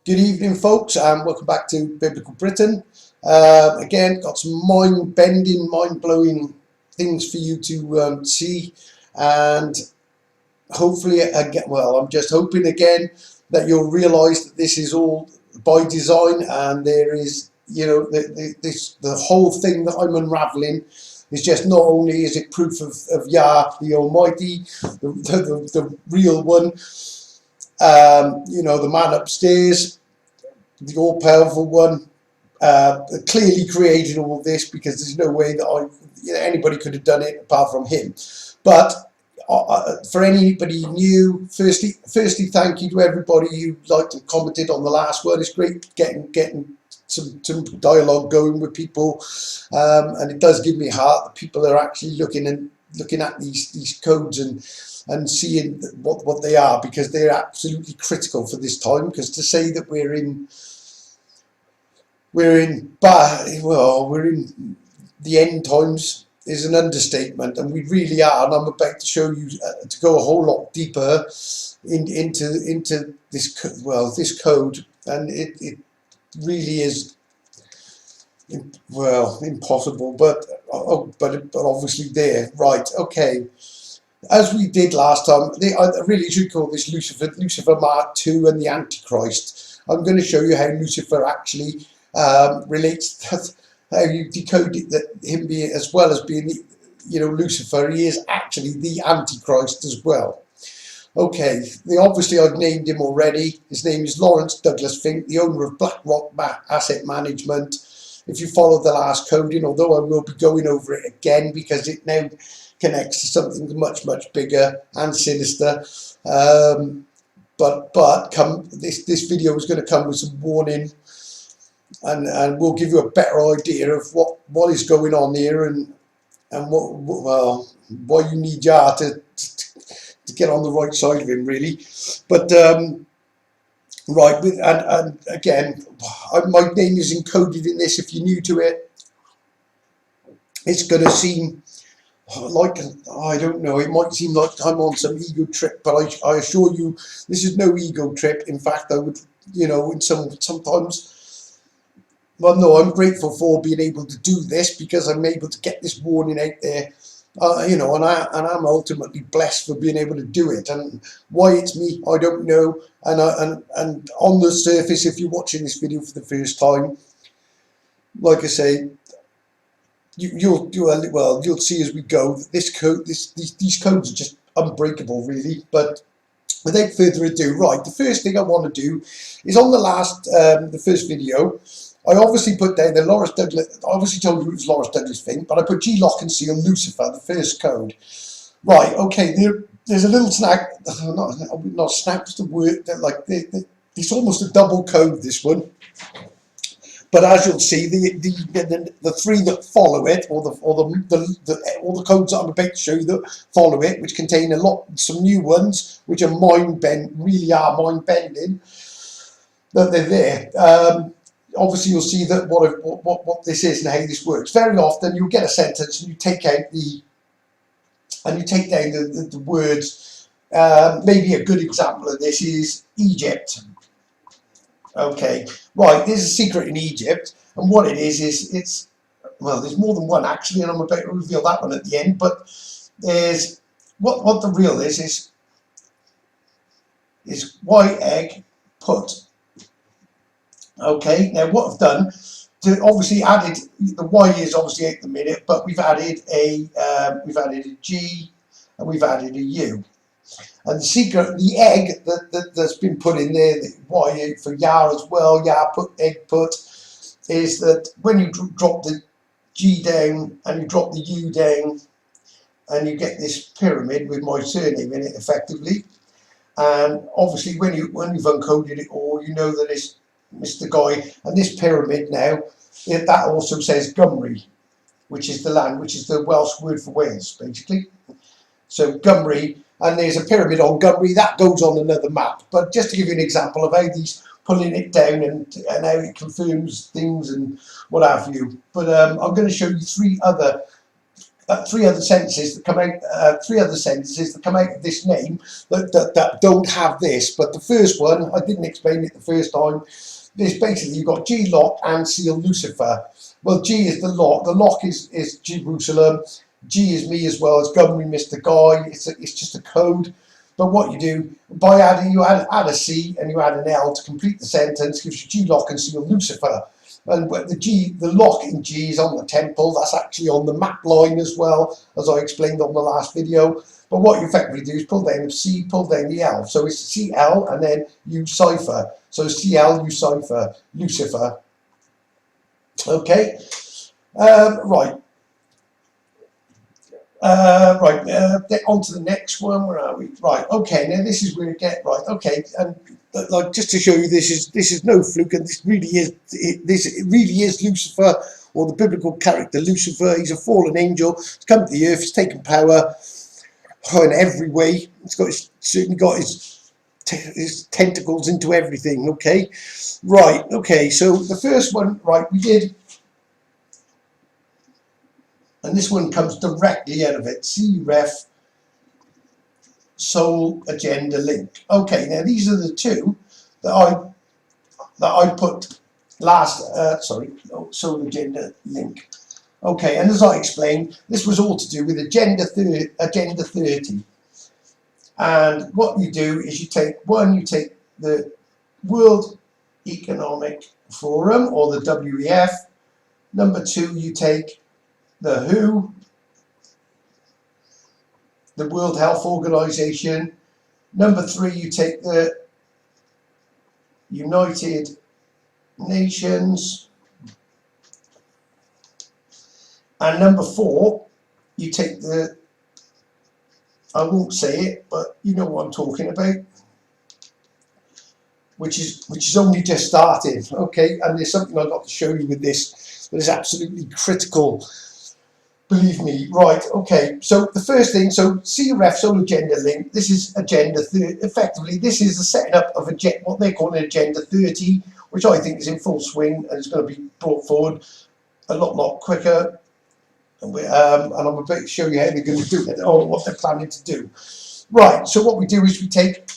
Good evening, folks, and welcome back to Biblical Britain. Again, got some mind-bending, mind-blowing things for you to see, and hopefully, again, well, I'm just hoping again that you'll realise that this is all by design, and there is, you know, the whole thing that I'm unravelling is just not only is it proof of Yah the Almighty, the real one. You know, the man upstairs, the all-powerful one, clearly created all this, because there's no way that anybody could have done it apart from him. But for anybody new, firstly, thank you to everybody who liked and commented on the last one. It's great getting some dialogue going with people, and it does give me heart that people are actually looking at these codes and seeing what they are, because they're absolutely critical for this time. Because to say that we're in the end times is an understatement, and we really are. And I'm about to show you to go a whole lot deeper into this code, and it really is impossible, but obviously there. Right, okay. As we did last time, I really should call this Lucifer Mark II and the Antichrist. I'm going to show you how Lucifer actually relates, how you decode it, that him being, as well as being, Lucifer, he is actually the Antichrist as well. Okay, obviously I've named him already. His name is Lawrence Douglas Fink, the owner of BlackRock Asset Management. If you follow the last coding, although I will be going over it again because it now connects to something much bigger and sinister, but this video is going to come with some warning, and we'll give you a better idea of what is going on here, and why you need Yah to get on the right side of him, really. But right, and again, my name is encoded in this. If you're new to it, it's going to seem like, I don't know, it might seem like I'm on some ego trip, but I assure you this is no ego trip. In fact, I would, sometimes, well, no, I'm grateful for being able to do this, because I'm able to get this warning out there, and I'm ultimately blessed for being able to do it. And why it's me, I don't know. And on the surface, if you're watching this video for the first time, like I say, you'll see as we go that these codes are just unbreakable, really. But without further ado, right, the first thing I want to do is, on the first video, I obviously put down the Lawrence Douglas. I obviously told you it was Lawrence Douglas Fink, but I put G lock and seal Lucifer, the first code. Right, okay. There's a little snack. Not snack. Just a word. It's almost a double code, this one. But as you'll see, the three that follow it, or the codes that I'm about to show you that follow it, which contain some new ones, which are really are mind bending, that they're there. Obviously, you'll see that what this is and how this works. Very often, you'll get a sentence and you take out you take down the words. Maybe a good example of this is Egypt. Okay, right, there's a secret in Egypt, and what it is there's more than one actually, and I'm about to reveal that one at the end. But there's what the real is white egg put. Okay, now what I've done, obviously added, the Y is obviously at the minute, but we've added a G and we've added a U. And the secret, the egg that's been put in there, the Y for Yah as well, Yah put, egg put, is that when you drop the G down and you drop the U down, and you get this pyramid with my surname in it, effectively. And obviously when you've uncoded it all, you know that it's Mr. Guy. And this pyramid now, that also says Gymru, which is the land, which is the Welsh word for Wales, basically. So Gymru, and there's a pyramid on Gymru that goes on another map. But just to give you an example of how these pulling it down and how it confirms things and what have you. But I'm going to show you three other three other sentences that come out. Three other sentences that come out of this name that don't have this. But the first one, I didn't explain it the first time. This basically you've got G lock and seal Lucifer. Well, G is the lock. The lock is Jerusalem. G is me as well. It's Gomery Mr. Guy. It's just a code. But what you do by adding, you add a C and you add an L to complete the sentence, gives you G lock and seal Lucifer. And the lock in G is on the temple. That's actually on the map line as well, as I explained on the last video. But what you effectively do is pull down the C, pull down the L. So it's CL and then U cipher. So CL, U cipher, Lucifer. Okay. Right. On to the next one. Where are we? Right, okay, now this is where we get right, okay, and like just to show you this is no fluke, and this really is Lucifer, or the biblical character Lucifer. He's a fallen angel, he's come to the earth, he's taken power in every way. He's certainly got his tentacles into everything. Okay, right, okay, so the first one, right, we did. And this one comes directly out of it. C-Ref Soul Agenda Link. Okay, now these are the two that I put last. Soul Agenda Link. Okay, and as I explained, this was all to do with Agenda 30. And what you do is you take the World Economic Forum, or the WEF. Number 2, you take the WHO, the World Health Organization. Number 3, you take the United Nations. And number 4, you take the, I won't say it, but you know what I'm talking about, which is only just started. Okay, and there's something I've got to show you with this that is absolutely critical. Believe me. Right, okay, so the first thing, so CREF, Soul Agenda Link, this is Agenda 30, effectively this is the setting up of what they're calling Agenda 30, which I think is in full swing and is going to be brought forward a lot quicker, and I'm about to show you how they're going to do it, or what they're planning to do. Right, so what we do is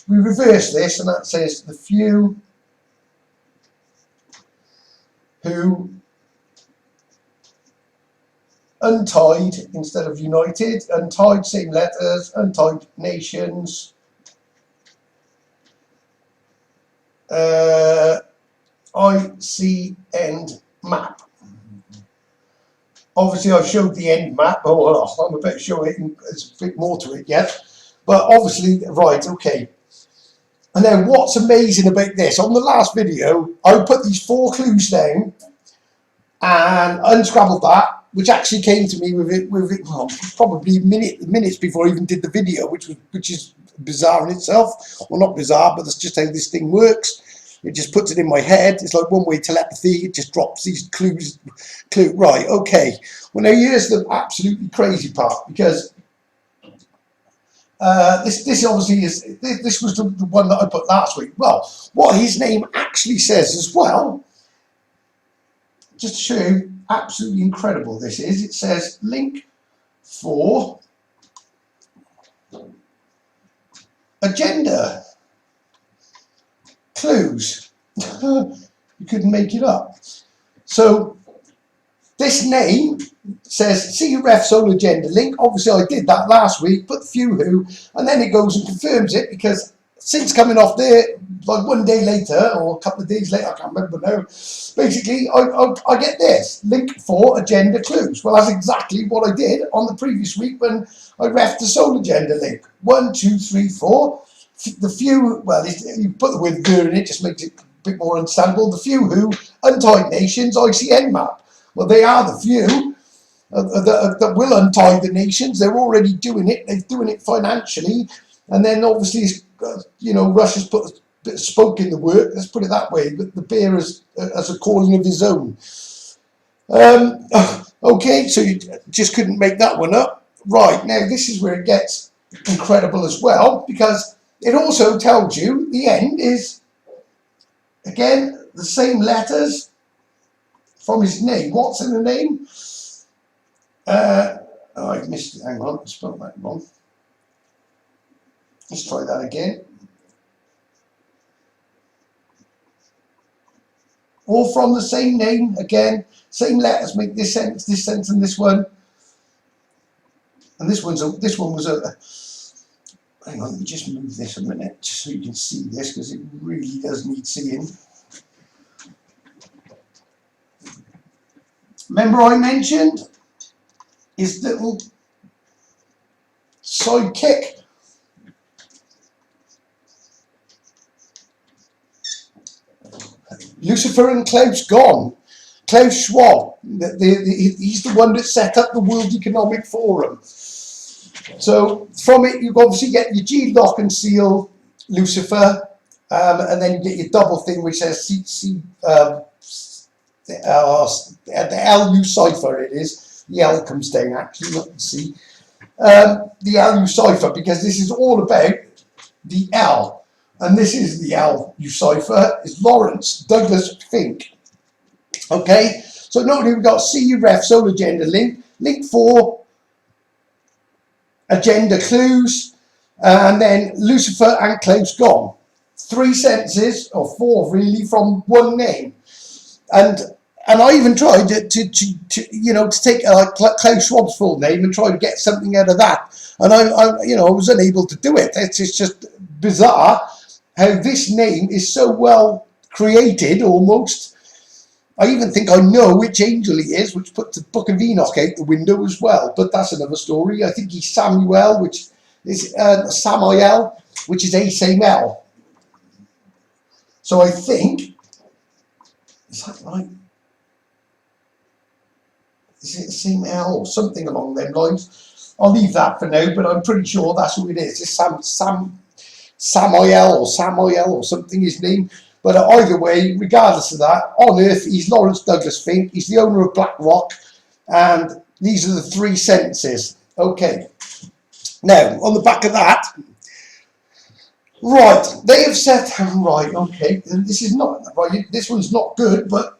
we reverse this, and that says the few who untied instead of united, untied, same letters, untied nations, IC end map. Obviously I've showed the end map, I'm about to show it, and there's a bit more to it yet, but obviously, right, okay. And then what's amazing about this, on the last video, I put these 4 clues down and unscrambled that, which actually came to me with it well, probably minutes before I even did the video, which is bizarre in itself. Well, not bizarre, but that's just how this thing works. It just puts it in my head. It's like one-way telepathy. It just drops these clues. Right, okay. Well, now here's the absolutely crazy part, because this obviously is, this was the one that I put last week. Well, what his name actually says as well, just to show you, absolutely incredible this is, it says link for agenda clues. You couldn't make it up. So this name says CREF Soul Agenda Link. Obviously I did that last week, put the few who, and then it goes and confirms it, because since coming off there, like one day later or a couple of days later, I can't remember now, basically I get this, link for agenda clues. Well, that's exactly what I did on the previous week when I refed the Soul Agenda Link. 1, 2, 3, 4. The few, well, you put the word "the" in it, just makes it a bit more understandable. The few who, untied nations, ICN map. Well, they are the few that will untie the nations. They're already doing it. They're doing it financially. And then obviously, you know, Russia's put a bit of spoke in the work, let's put it that way, but the bear has a calling of his own. Okay, so you just couldn't make that one up. Right, now this is where it gets incredible as well, because it also tells you the end is, again, the same letters from his name. What's in the name? Oh, I missed it. Hang on, I spelled that wrong. Let's try that again. All from the same name again, same letters make this sense, and this one. And this one was a. Hang on, let me just move this a minute, just so you can see this, because it really does need seeing. Remember I mentioned his little sidekick. Lucifer and Klaus gone. Klaus Schwab, he's the one that set up the World Economic Forum. So from it, you obviously get your G lock and seal Lucifer, and then you get your double thing, which says the LU cipher. It is the L comes down actually, not the C. The LU cipher, because this is all about the L, and this is the LU cipher. Is Lawrence Douglas Fink. Okay, so not only we've got C ref soul agenda link 4. Agenda clues, and then Lucifer and Klaus gone. 3 sentences, or 4 really, from one name. And I even tried to take Klaus Schwab's full name and try to get something out of that. And I was unable to do it. It's just bizarre how this name is so well created almost. I even think I know which angel he is, which puts the Book of Enoch out the window as well. But that's another story. I think he's Samuel, which is Samael, which is A-Same-L. So I think, is that right? Is it Same-L or something along them lines? I'll leave that for now, but I'm pretty sure that's who it is. It's Samael or something, his name. But either way, regardless of that, on Earth, he's Lawrence Douglas Fink. He's the owner of BlackRock. And these are the 3 sentences. Okay. Now, on the back of that, right, they have said, right, okay, this is not, right, this one's not good, but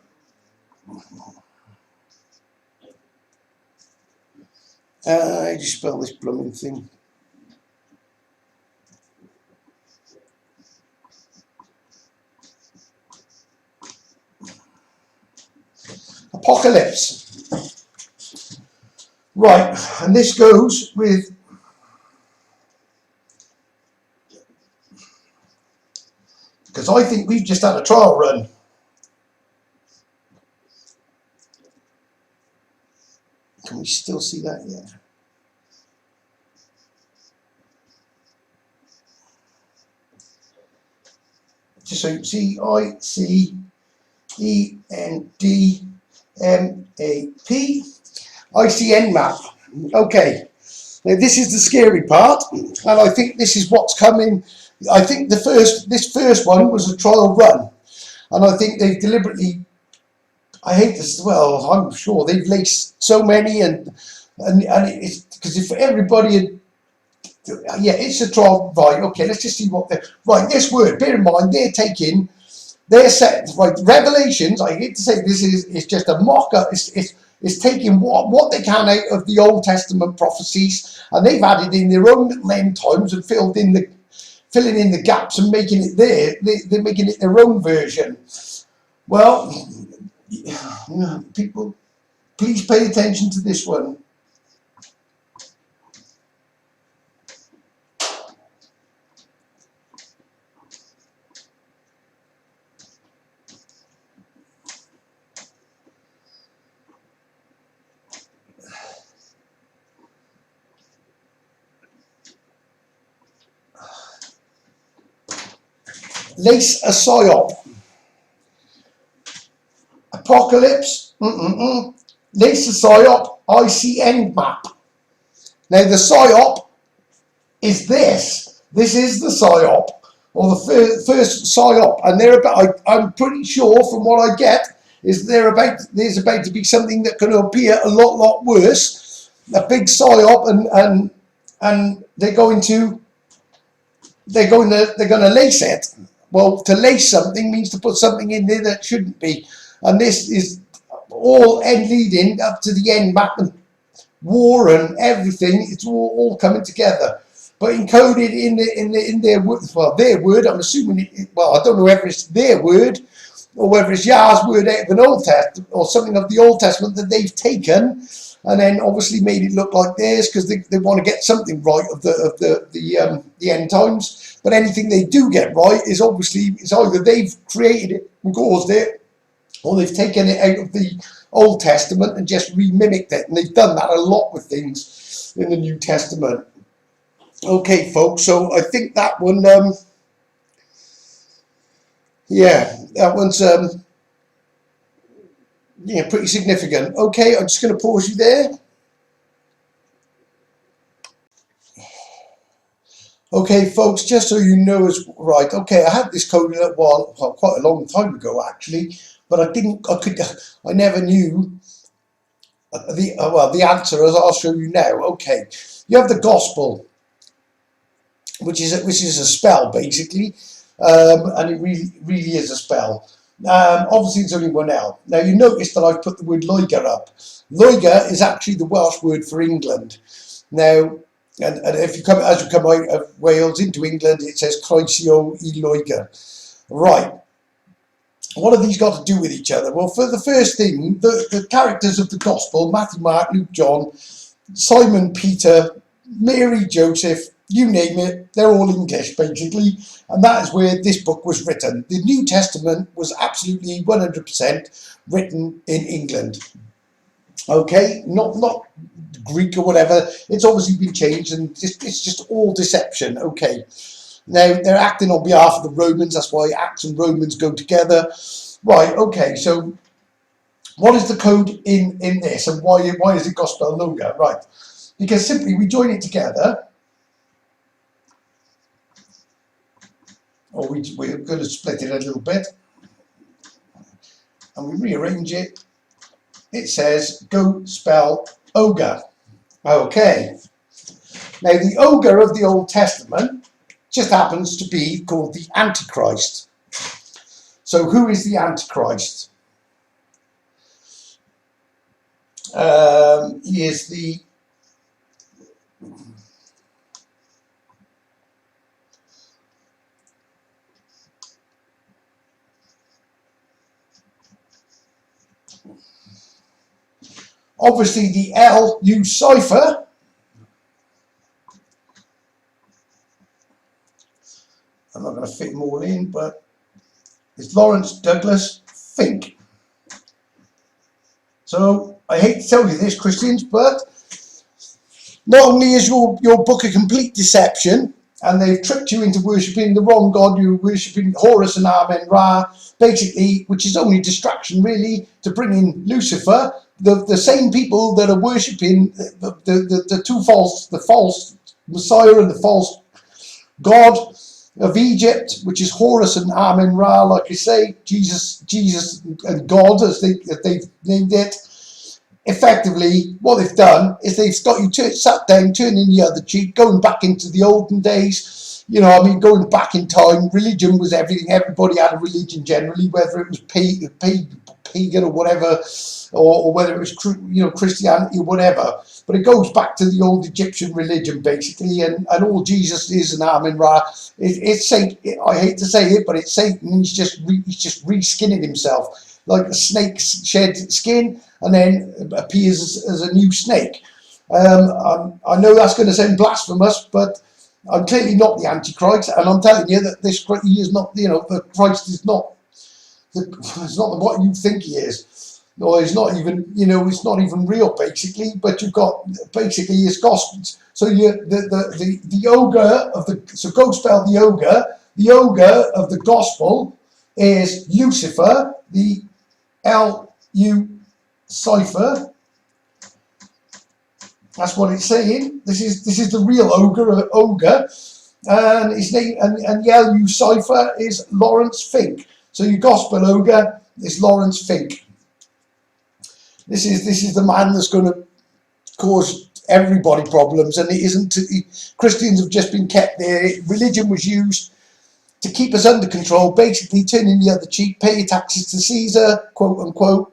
how do you spell this blooming thing? Apocalypse. Right, and this goes with because I think we've just had a trial run. Can we still see that? Yeah. Just so you can see, ICENDMAP. ICN map. Okay. Now this is the scary part, and I think this is what's coming. I think this first one was a trial run, and I think they've deliberately. I hate this as well. I'm sure they've laced so many, and it's because if everybody had. Yeah, it's a trial, right? Okay, let's just see what they're right. This word, bear in mind, they're set right. Revelations. I hate to say this is just a mock-up. It's taking what they can out of the Old Testament prophecies, and they've added in their own little end times and filling in the gaps and making it they're making it their own version. Well, people, please pay attention to this one. Lace a psyop. Apocalypse. Lace a psyop. ICN map. Now the psyop is this. This is the psyop, or the first psyop, and they're about. I'm pretty sure from what I get is there's about to be something that can appear a lot worse. A big psyop, and they're going to lace it. Well, to lace something means to put something in there that shouldn't be. And this is all end leading up to the end map and war and everything. It's all coming together, but encoded in their word. Well, their word. I'm assuming. Well, I don't know whether it's their word or whether it's Yah's word out of an Old Testament or something of the Old Testament that they've taken and then obviously made it look like theirs because they want to get something right of the end times. But anything they do get right is obviously it's either they've created it and caused it, or they've taken it out of the Old Testament and just remimicked it. And they've done that a lot with things in the New Testament. Okay, folks. So I think that one. Yeah, that one's yeah, pretty significant. Okay, I'm just going to pause you there. Okay, folks, just so you know, is right. Okay, I had this code a while, well, quite a long time ago actually, but I never knew the answer, as I'll show you now. Okay, you have the gospel, which is a spell basically, and it really is a spell. Obviously, it's only one L. Now you notice that I've put the word Loiger up. Loiger is actually the Welsh word for England. Now, and if you come as you come out of Wales into England, it says Croesio I Loiger. Right. What have these got to do with each other? Well, for the first thing, the characters of the Gospel, Matthew, Mark, Luke, John, Simon, Peter, Mary, Joseph, you name it, they're all English basically, and that is where this book was written. The New Testament was absolutely 100% written in England. Okay, not Greek or whatever. It's obviously been changed, and it's just all deception. Okay, now they're acting on behalf of the Romans. That's why Acts and Romans go together. Right. Okay. So, what is the code in this, and why is it gospel longer? Right, because simply we join it together. Or we're going to split it a little bit, and we rearrange it. It says go spell ogre. Okay. Now the ogre of the Old Testament just happens to be called the Antichrist. So who is the Antichrist? He is the obviously the Lucifer. I'm not going to fit them all in, but it's Lawrence Douglas Fink. So I hate to tell you this, Christians, but not only is your book a complete deception, and they've tricked you into worshipping the wrong God, you're worshipping Horus and Amen-Ra, basically, which is only distraction really to bring in Lucifer, the same people that are worshipping the false Messiah and the false God of Egypt, which is Horus and Amen-Ra, like I say, Jesus and God, as they've named it. Effectively, what they've done is they've got you sat down, turning the other cheek, going back into the olden days. You know, I mean, going back in time, religion was everything. Everybody had a religion generally, whether it was pagan or whatever, or whether it was Christianity or whatever. But it goes back to the old Egyptian religion basically, and all Jesus is an Amen-Ra. It's Satan. I hate to say it, but it's Satan. He's just re-skinning himself like a snake sheds skin and then appears as a new snake. I know that's going to sound blasphemous, but I'm clearly not the Antichrist, and I'm telling you that he is not. The Christ is not. It's not what you think he is. No, he's not even. It's not even real, basically. But you've got basically his gospel. So the ogre of the. So go spell the ogre. The ogre of the gospel is Lucifer. The Lucifer. That's what it's saying. This is the real ogre, and his name and Lucifer is Lawrence Fink. So your gospel ogre is Lawrence Fink. This is the man that's going to cause everybody problems, and it isn't. Christians have just been kept there. Religion was used to keep us under control, basically turning the other cheek, pay your taxes to Caesar, quote unquote.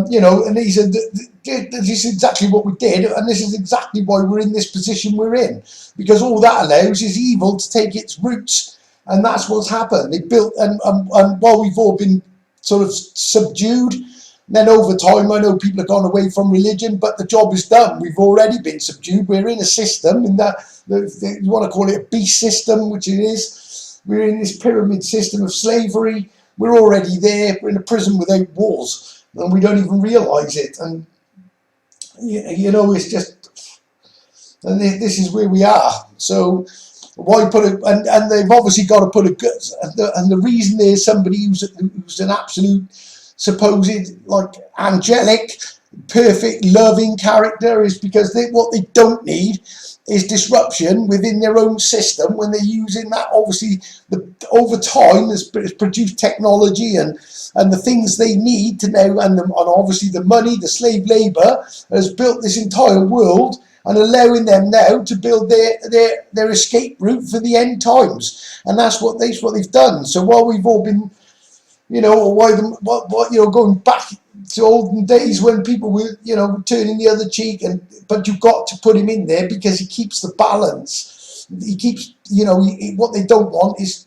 You know, and this is exactly what we did, and this is exactly why we're in this position we're in, because all that allows is evil to take its roots, and that's what's happened. They built, and while we've all been sort of subdued, then over time, I know people have gone away from religion, but the job is done. We've already been subdued. We're in a system, in that you want to call it a beast system, which it is. We're in this pyramid system of slavery. We're already there. We're in a prison without walls, and we don't even realise it. And you know, it's just, and this is where we are. So why put it? And they've obviously got to put a good. And the reason there's somebody who's an absolute supposed like angelic, perfect, loving character is because what they don't need is disruption within their own system when they're using that. Obviously, over time has produced technology and the things they need to know, and obviously the money, the slave labor has built this entire world and allowing them now to build their escape route for the end times, and that's what they've done. So while we've all been, you know, going back to olden days when people were, you know, turning the other cheek, but you've got to put him in there because he keeps the balance. He keeps, you know, what they don't want is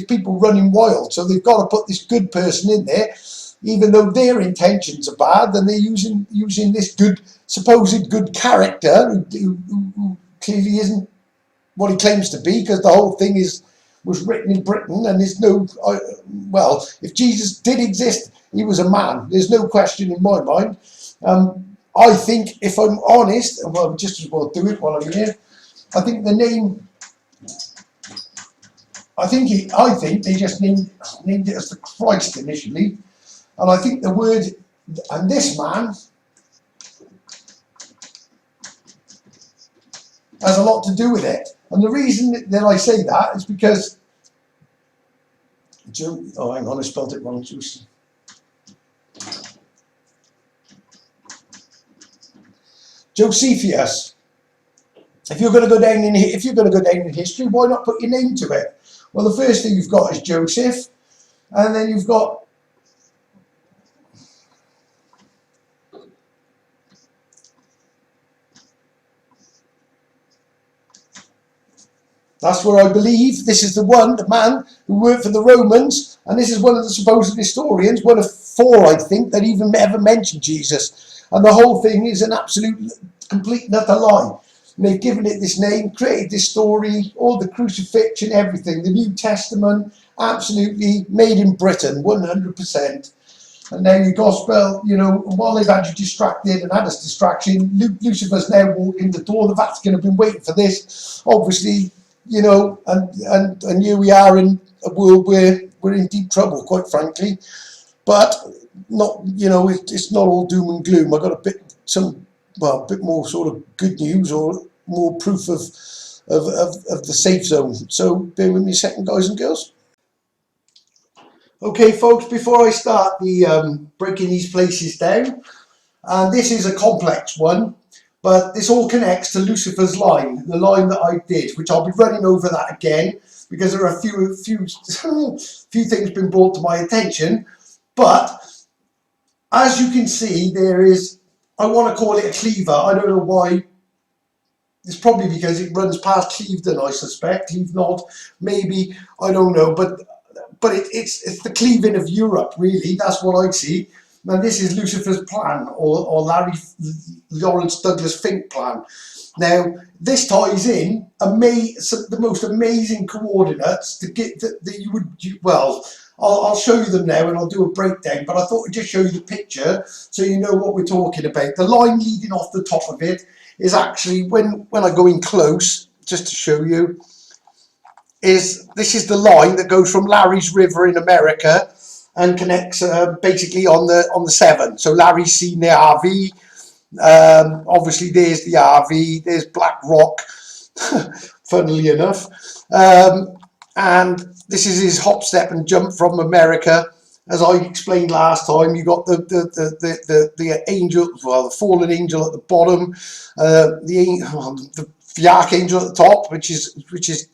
people running wild. So they've got to put this good person in there, even though their intentions are bad. Then they're using this supposed good character who clearly isn't what he claims to be, because the whole thing was written in Britain, and there's no, well, if Jesus did exist, he was a man. There's no question in my mind. I think, if I'm honest, well, just as well do it while I'm here. I think the name, I think they just named it as the Christ initially, and I think the word, and this man has a lot to do with it. And the reason that I say that is because, oh, hang on, I spelled it wrong. Josephus. If you're going to go down in history, why not put your name to it? Well, the first thing you've got is Joseph, and then you've got that's where I believe this is the man who worked for the Romans, and this is one of the supposed historians, one of 4, I think, that even ever mentioned Jesus. And the whole thing is an absolute, complete and utter lie. And they've given it this name, created this story, all the crucifixion, everything, the New Testament, absolutely made in Britain, 100%. And now your gospel, you know, while they've had you distracted and had us distraction, Lucifer's now walked in the door. The Vatican have been waiting for this, obviously. You know, and here we are in a world where we're in deep trouble, quite frankly. But not, you know, it's not all doom and gloom. I got a bit more sort of good news, or more proof of the safe zone. So bear with me a second, guys and girls. Okay, folks, before I start the breaking these places down, and this is a complex one. But this all connects to Lucifer's line, the line that I did, which I'll be running over that again, because there are a few things been brought to my attention. But as you can see, there is, I want to call it a cleaver. I don't know why. It's probably because it runs past Clevedon, I suspect. Cleve not, maybe, I don't know. But it's the cleaving of Europe, really. That's what I see. And this is Lucifer's plan, or Larry Lawrence Douglas Fink plan. Now, this ties in the most amazing coordinates to get that you would, well, I'll show you them now and I'll do a breakdown, but I thought I'd just show you the picture so you know what we're talking about. The line leading off the top of it is actually, when I go in close, just to show you, this is the line that goes from Larry's River in America and connects basically on the 7. So Larry's seen the RV. Obviously, there's the RV. There's Black Rock, funnily enough. And this is his hop, step, and jump from America. As I explained last time, you got the angel, well, the fallen angel at the bottom, the archangel at the top, which is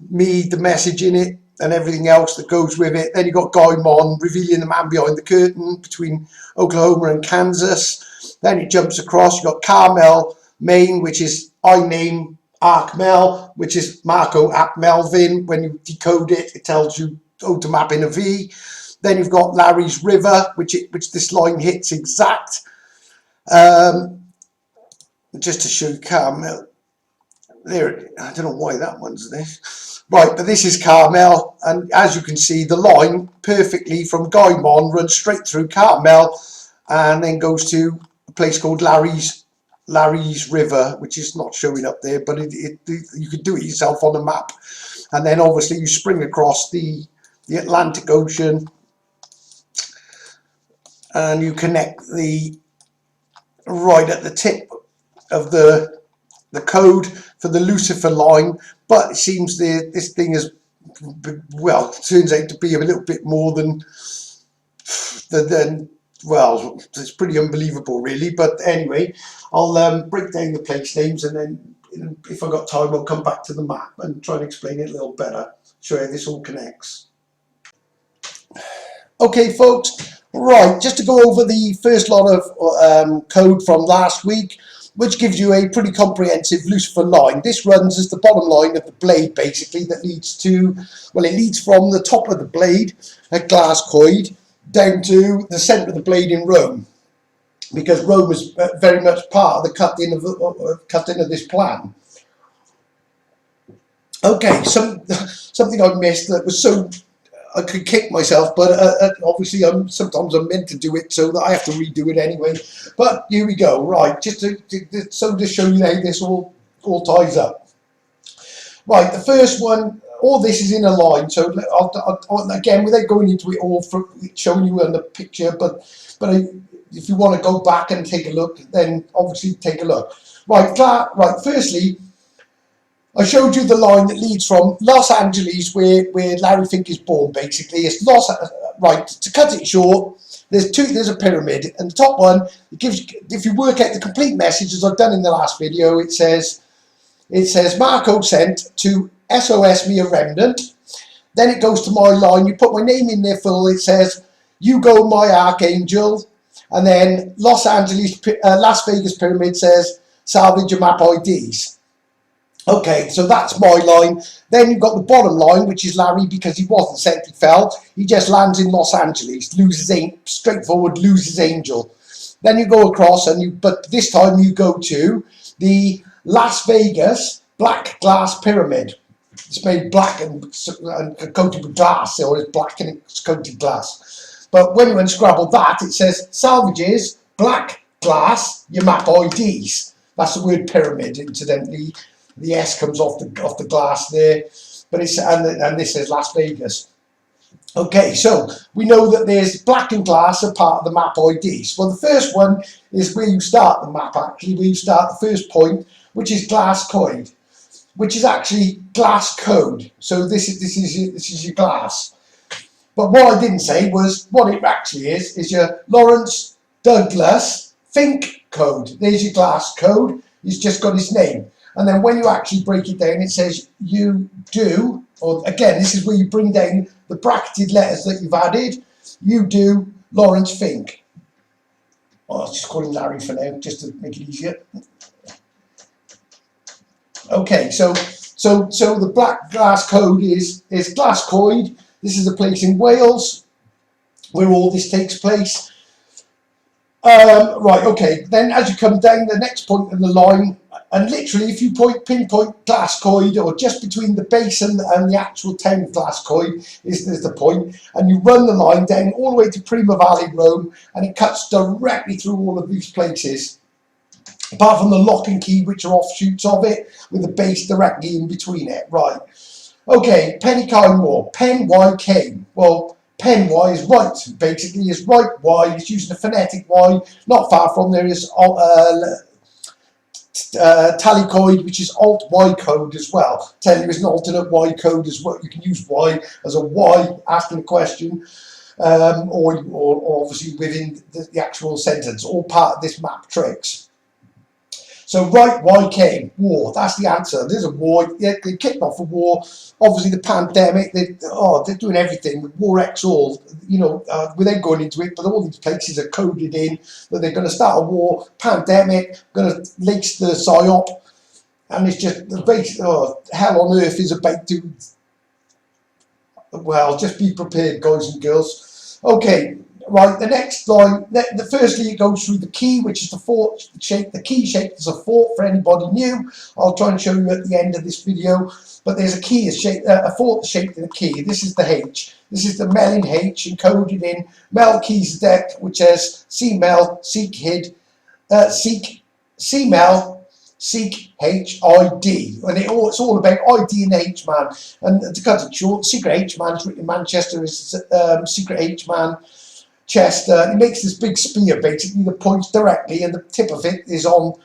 me, the message in it, and everything else that goes with it. Then you got Guy Mon revealing the man behind the curtain between Oklahoma and Kansas. Then it jumps across. You got Carmel, Maine, which is I name Arkmel, which is Marco Ap Melvin. When you decode it, it tells you to map in a V. Then you've got Larry's River, which this line hits exact. Just to show you Carmel. There, I don't know why that one's there. Right, but this is Carmel, and as you can see, the line perfectly from Guy Mon runs straight through Carmel, and then goes to a place called Larry's River, which is not showing up there, but you could do it yourself on a map. And then obviously you spring across the Atlantic Ocean, and you connect right at the tip of the code for the Lucifer line. But it seems this thing is, well, turns out to be a little bit more than well, it's pretty unbelievable really. But anyway, I'll break down the place names, and then if I've got time I'll come back to the map and try and explain it a little better, show you how this all connects. Okay folks, right, just to go over the first lot of code from last week, which gives you a pretty comprehensive Lucifer line. This runs as the bottom line of the blade, basically, that leads to, well, it leads from the top of the blade at Glascoid down to the centre of the blade in Rome, because Rome is very much part of the cutting of this plan. Okay, something I missed that was so I could kick myself, but obviously sometimes I'm meant to do it, so that I have to redo it anyway. But here we go. Right, just to show you how this all ties up. Right, the first one, all this is in a line. So I'll, again, without going into it all, showing you on the picture, but if you want to go back and take a look, then obviously take a look. Right, firstly, I showed you the line that leads from Los Angeles, where Larry Fink is born, basically. It's right, to cut it short, there's a pyramid, and the top one, it gives, if you work out the complete message, as I've done in the last video, it says Marco sent to SOS me a remnant. Then it goes to my line, you put my name in there full, it says, you go my archangel. And then Las Vegas pyramid says, salvage your map IDs. Okay, so that's my line. Then you've got the bottom line, which is Larry, because he wasn't sent, he fell. He just lands in Los Angeles, straightforward, loses angel. Then you go across, but this time you go to the Las Vegas black glass pyramid. It's made black and coated with glass, or it's black and it's coated glass. But when you unscrabble that, it says salvages, black glass, your map IDs. That's the word pyramid, incidentally. The S comes off the glass there, but it's and this says Las Vegas. Okay, so we know that there's black and glass are part of the map IDs. Well, the first one is where you start the map, actually, where you start the first point, which is Glascoid, which is actually glass code. So this is your glass. But what I didn't say was what it actually is your Lawrence Douglas Fink code. There's your glass code. He's just got his name. And then when you actually break it down, it says you do, or again, this is where you bring down the bracketed letters that you've added. You do Lawrence Fink. Oh, I'll just call him Larry for now, just to make it easier. Okay, so the black glass code is Glascoid. This is a place in Wales where all this takes place. Right, okay, then as you come down the next point in the line, and literally if you pinpoint Glascoid, or just between the base and the actual town of Glascoid is the point, and you run the line down all the way to Prima Valley, Rome, and it cuts directly through all of these places, apart from the lock and key, which are offshoots of it, with the base directly in between it. Right, okay, Penny Kine War, Pen Y K. Well, Pen Y is right, basically is right Y. It's using a phonetic Y. Not far from there is Talicoid, which is alt Y code as well. Tell you, it's an alternate Y code as well. You can use Y as a Y asking a question, or obviously within the actual sentence. All part of this map tricks. So, right, why came? War. That's the answer. There's a war. Yeah, they kicked off a war. Obviously, the pandemic, they're doing everything with War X all, without going into it, but all these places are coded in that they're going to start a war, pandemic, going to lace the psyop, and it's just, the base, hell on earth is about to, well, just be prepared, guys and girls. Okay. Right, the next line, firstly it goes through the key, which is the fort shape. The key shape is a fort for anybody new. I'll try and show you at the end of this video. But there's a key, a fort shaped in a key. This is the H. This is the Melin H encoded in Melchizedek, which says see Mel, seek hid, see Mel, seek HID. And it's all about ID and H man. And to cut it short, Secret H man is written in Manchester is Secret H man. Chest. He makes this big spear basically that points directly, and the tip of it is on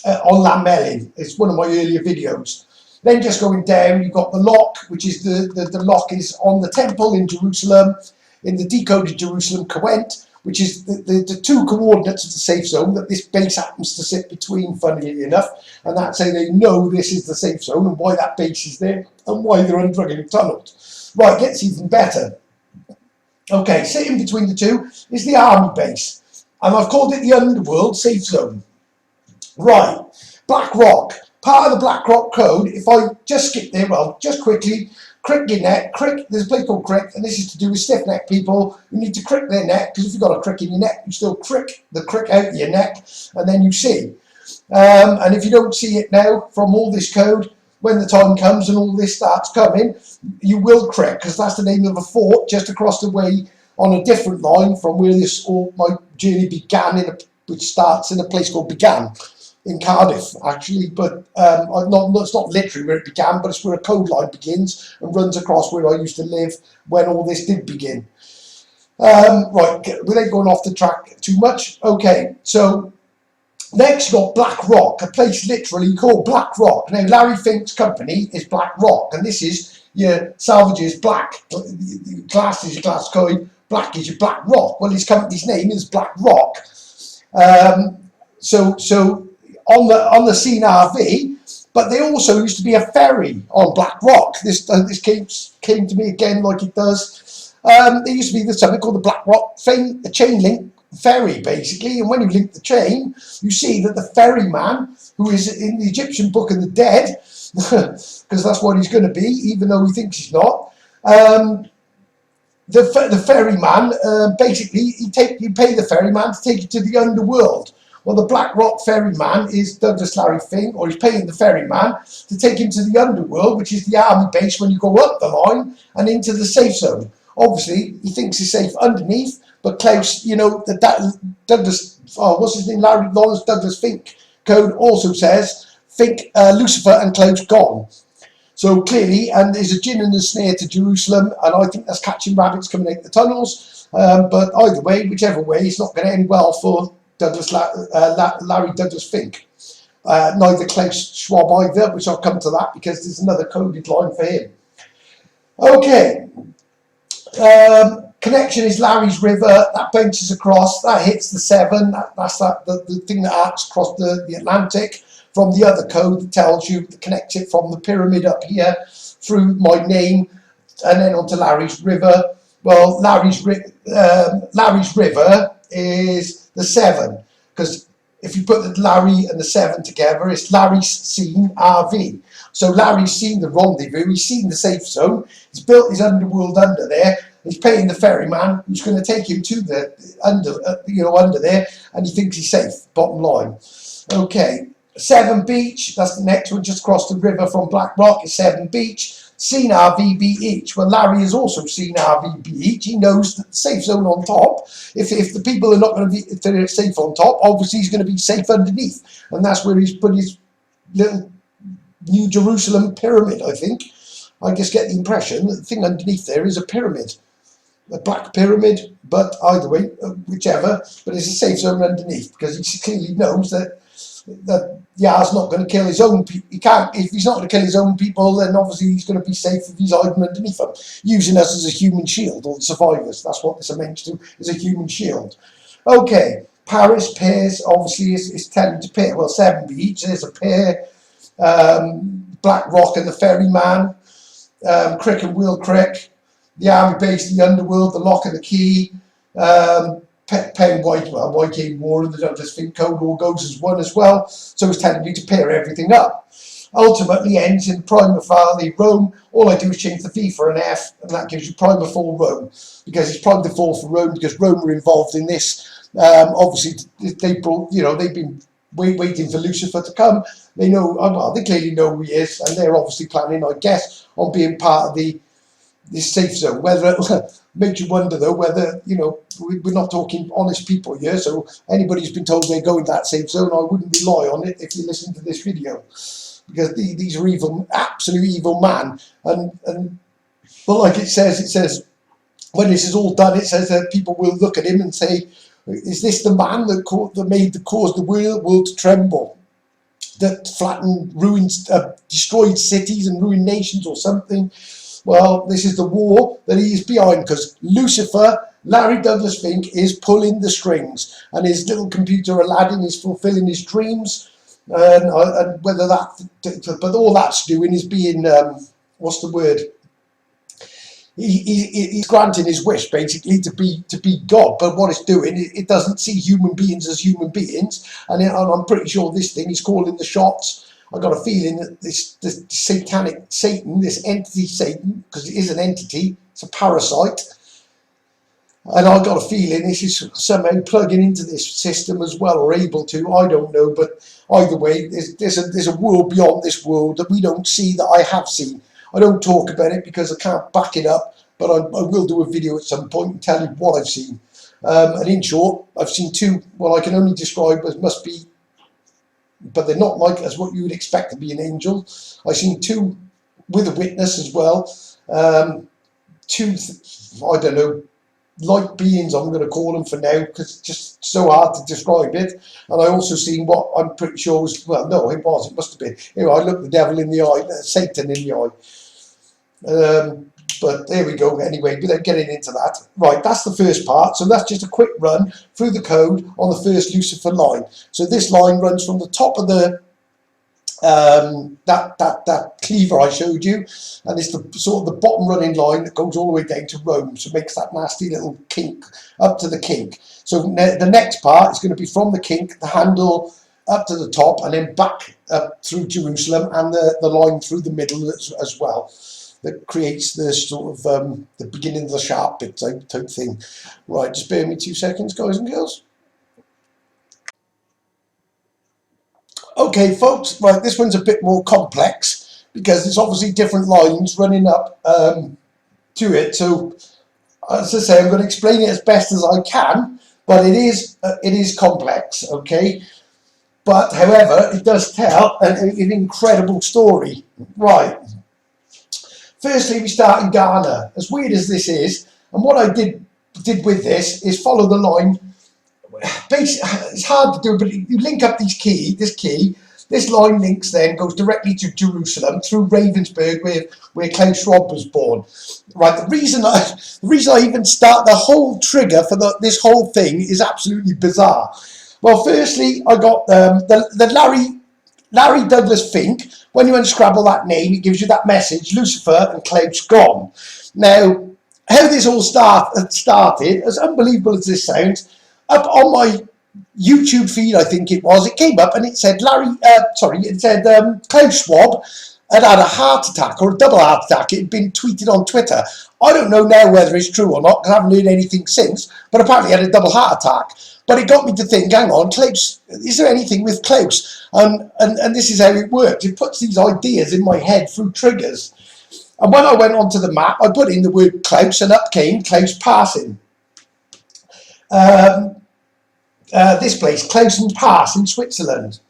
Lamelin. It's one of my earlier videos. Then just going down, you've got the lock, which is the lock is on the temple in Jerusalem, in the decoded Jerusalem Coent, which is the two coordinates of the safe zone that this base happens to sit between, funnily enough, and that's how they know this is the safe zone and why that base is there and why they're undrugging tunneled. Right, gets even better. Okay, sitting between the two is the army base, and I've called it the Underworld Safe Zone. Right, Black Rock, part of the Black Rock code. If I just skip there, well, just quickly, crick your neck, there's a place called crick, and this is to do with stiff neck people. You need to crick their neck, because if you've got a crick in your neck, you still crick the crick out of your neck, and then you see. And if you don't see it now from all this code, when the time comes and all this starts coming, you will crick, because that's the name of a fort just across the way on a different line from where my journey began, which starts in a place called Began in Cardiff, actually. But it's not literally where it began, but it's where a code line begins and runs across where I used to live when all this did begin. Right, without going off the track too much. Okay, so next, you've got Black Rock, a place literally called Black Rock. Now, Larry Fink's company is Black Rock, and this is your salvages black. Glass is your glass coin, black is your Black Rock. Well, his company's name is Black Rock. So on the scene RV, but there also used to be a ferry on Black Rock. This came to me again like it does. There used to be something called the Black Rock chain link ferry, basically, and when you link the chain, you see that the ferryman, who is in the Egyptian Book of the Dead, because that's what he's going to be, even though he thinks he's not, the ferryman, basically, you pay the ferryman to take you to the underworld. Well, the Black Rock ferryman is Douglas Larry Fink, or he's paying the ferryman to take him to the underworld, which is the army base when you go up the line and into the safe zone. Obviously, he thinks he's safe underneath, but Klaus, that Douglas, what's his name, Larry Lawrence Douglas Fink code also says Fink, Lucifer and Klaus gone. So clearly, and there's a gin and a snare to Jerusalem, and I think that's catching rabbits coming out the tunnels. But either way, whichever way, it's not going to end well for Larry Douglas Fink. Neither Klaus Schwab either, which I'll come to that because there's another coded line for him. Okay. Connection is Larry's River, that bounces across, that hits the 7, that's the thing that arcs across the Atlantic from the other code that tells you, that connects it from the pyramid up here through my name and then onto Larry's River. Well, Larry's River is the 7, because if you put the Larry and the 7 together, it's Larry's seen RV. So Larry's seen the rendezvous, he's seen the safe zone, he's built his underworld under there, he's paying the ferryman who's going to take him to the under there, and he thinks he's safe, bottom line. Okay, 7 Beach, that's the next one, just across the river from Black Rock is 7 Beach. Seen RV Beach. Well, Larry has also seen RV Beach. He knows that the safe zone on top, if the people are not going to be, if they're safe on top, obviously he's going to be safe underneath. And that's where he's put his little New Jerusalem pyramid, I think. I just get the impression that the thing underneath there is a pyramid. A black pyramid, but either way, whichever, but it's a safe zone underneath, because he clearly knows that Yah's not going to kill his own people. He can't, if he's not going to kill his own people, then obviously he's going to be safe if he's hiding underneath them, using us as a human shield, or the survivors. That's what this amounts to, is a human shield. Okay, Paris pairs, obviously, is telling to pair. Well, 7 beach, there's a pair. Black Rock and the Ferryman, Crick and Will Crick, the Army Base, the Underworld, the Lock and the Key, Pen White, well, White Game War, and the Douglas Fink Code all goes as one as well. So it's telling me to pair everything up. Ultimately ends in prima facie Rome. All I do is change the V for an F, and that gives you prima facie Rome, because it's prime default for Rome, because Rome were involved in this. Obviously, they brought, they've been waiting for Lucifer to come. They know, well, they clearly know who he is, and they're obviously planning, I guess, on being part of this safe zone. Whether it makes you wonder, though, whether, we're not talking honest people here, so anybody who's been told they're going to that safe zone, I wouldn't rely on it if you listen to this video, because these are evil, absolute evil man. But like it says, when this is all done, it says that people will look at him and say, is this the man that caused the world to tremble, that flattened, ruined, destroyed cities and ruined nations or something? Well, this is the war that he is behind, because Lucifer, Larry Douglas Fink, is pulling the strings, and his little computer Aladdin is fulfilling his dreams, and whether that, but all that's doing is being, what's the word? He's granting his wish, basically, to be God. But what it's doing, it doesn't see human beings as human beings, and I'm pretty sure this thing is calling the shots. I got a feeling that this satanic Satan, this entity Satan, because it is an entity, it's a parasite, and I got a feeling this is somehow plugging into this system as well, or able to. I don't know, but either way, there's a world beyond this world that we don't see, that I have seen. I don't talk about it because I can't back it up, but I will do a video at some point and tell you what I've seen. And in short, I've seen 2, well, I can only describe as must be, but they're not like as what you would expect to be an angel. I've seen 2 with a witness as well. 2, I don't know, light beings, I'm going to call them for now, because it's just so hard to describe it. And I also seen what I'm pretty sure was, well, no, it must have been. Anyway, I looked the devil in the eye, Satan in the eye. But there we go. Anyway, without getting into that, right, that's the first part. So that's just a quick run through the code on the first Lucifer line. So this line runs from the top of the that cleaver I showed you, and it's the sort of the bottom running line that goes all the way down to Rome, so it makes that nasty little kink up to the kink. So the next part is going to be from the kink, the handle up to the top, and then back up through Jerusalem, and the line through the middle as well, that creates the sort of the beginning of the sharp bit type thing. Right, just bear me 2 seconds, guys and girls. Okay, folks, right, this one's a bit more complex because there's obviously different lines running up to it. So, as I say, I'm going to explain it as best as I can, but it is complex, okay? But, however, it does tell an incredible story. Right. Firstly, we start in Ghana. As weird as this is, and what I did with this is follow the line. It's hard to do, but you link up this key. This line links then goes directly to Jerusalem through Ravensburg, where Klaus Schwab was born. Right. The reason I even start the whole trigger for this whole thing is absolutely bizarre. Well, firstly, I got the Larry Douglas Fink. When you unscrabble that name, it gives you that message: Lucifer and Klaus gone. Now, how this all started, as unbelievable as this sounds, up on my YouTube feed, I think it was, it came up and it said Klaus Schwab had had a heart attack, or a double heart attack. It had been tweeted on Twitter. I don't know now whether it's true or not, because I haven't heard anything since, but apparently he had a double heart attack. But it got me to think, hang on, Klaus, is there anything with Klaus? And this is how it works. It puts these ideas in my head through triggers. And when I went onto the map, I put in the word Klaus, and up came Klaus Passing. This place, Klausen Pass in Switzerland.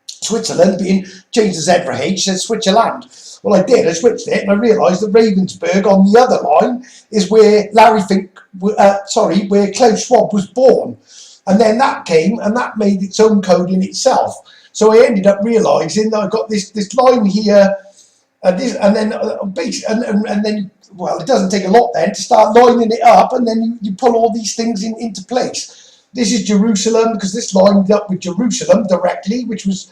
Switzerland being changed to Z for H, says Switzerland. Well, I did. I switched it, and I realised that Ravensburg on the other line is where where Klaus Schwab was born, and then that came and that made its own code in itself. So I ended up realising that I got this line here, and then well, it doesn't take a lot then to start lining it up, and then you pull all these things into place. This is Jerusalem, because this lined up with Jerusalem directly, which was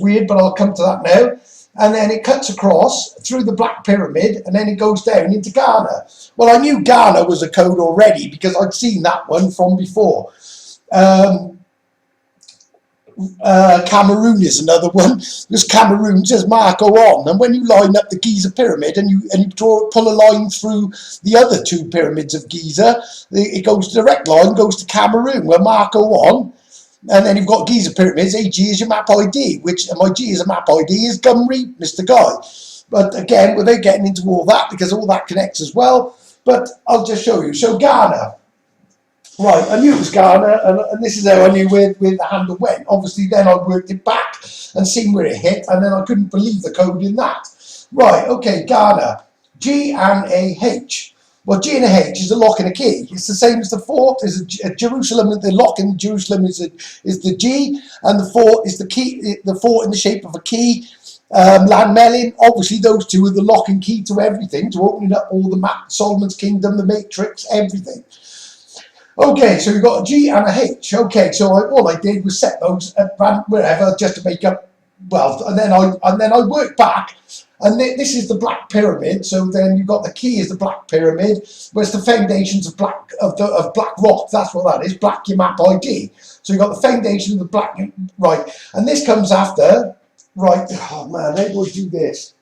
weird, but I'll come to that now. And then it cuts across through the Black Pyramid, and then it goes down into Ghana. Well, I knew Ghana was a code already because I'd seen that one from before. Cameroon is another one. Because Cameroon says Marco on, and when you line up the Giza pyramid and you pull a line through the other two pyramids of Giza, it goes direct line goes to Cameroon, where Marco on. And then you've got Giza pyramids. AG is your map ID, which my G is a map ID is Gumri, Mr. Guy. But again, without getting into all that, because all that connects as well. But I'll just show you. So Ghana. Right, I knew it was Ghana, and this is how I knew where the handle went. Obviously, then I worked it back and seen where it hit, and then I couldn't believe the code in that. Right, okay, Ghana. G and a H. Well, G and a H is a lock and a key. It's the same as the fort. There's a Jerusalem. The lock in Jerusalem is the G, and the fort is the key. The fort in the shape of a key. Landmelin, obviously those two are the lock and key to everything, to opening up all the map, Solomon's Kingdom, the Matrix, everything. Okay, so you've got a G and a H. Okay, so all I did was set those at wherever just to make up. Well, and then I worked back, and this is the Black Pyramid. So then you've got the key is the Black Pyramid, where's the foundations of black rock. That's what that is. Black your map ID. So you've got the foundation of the black, right? And this comes after, right? Oh man, how do I do this?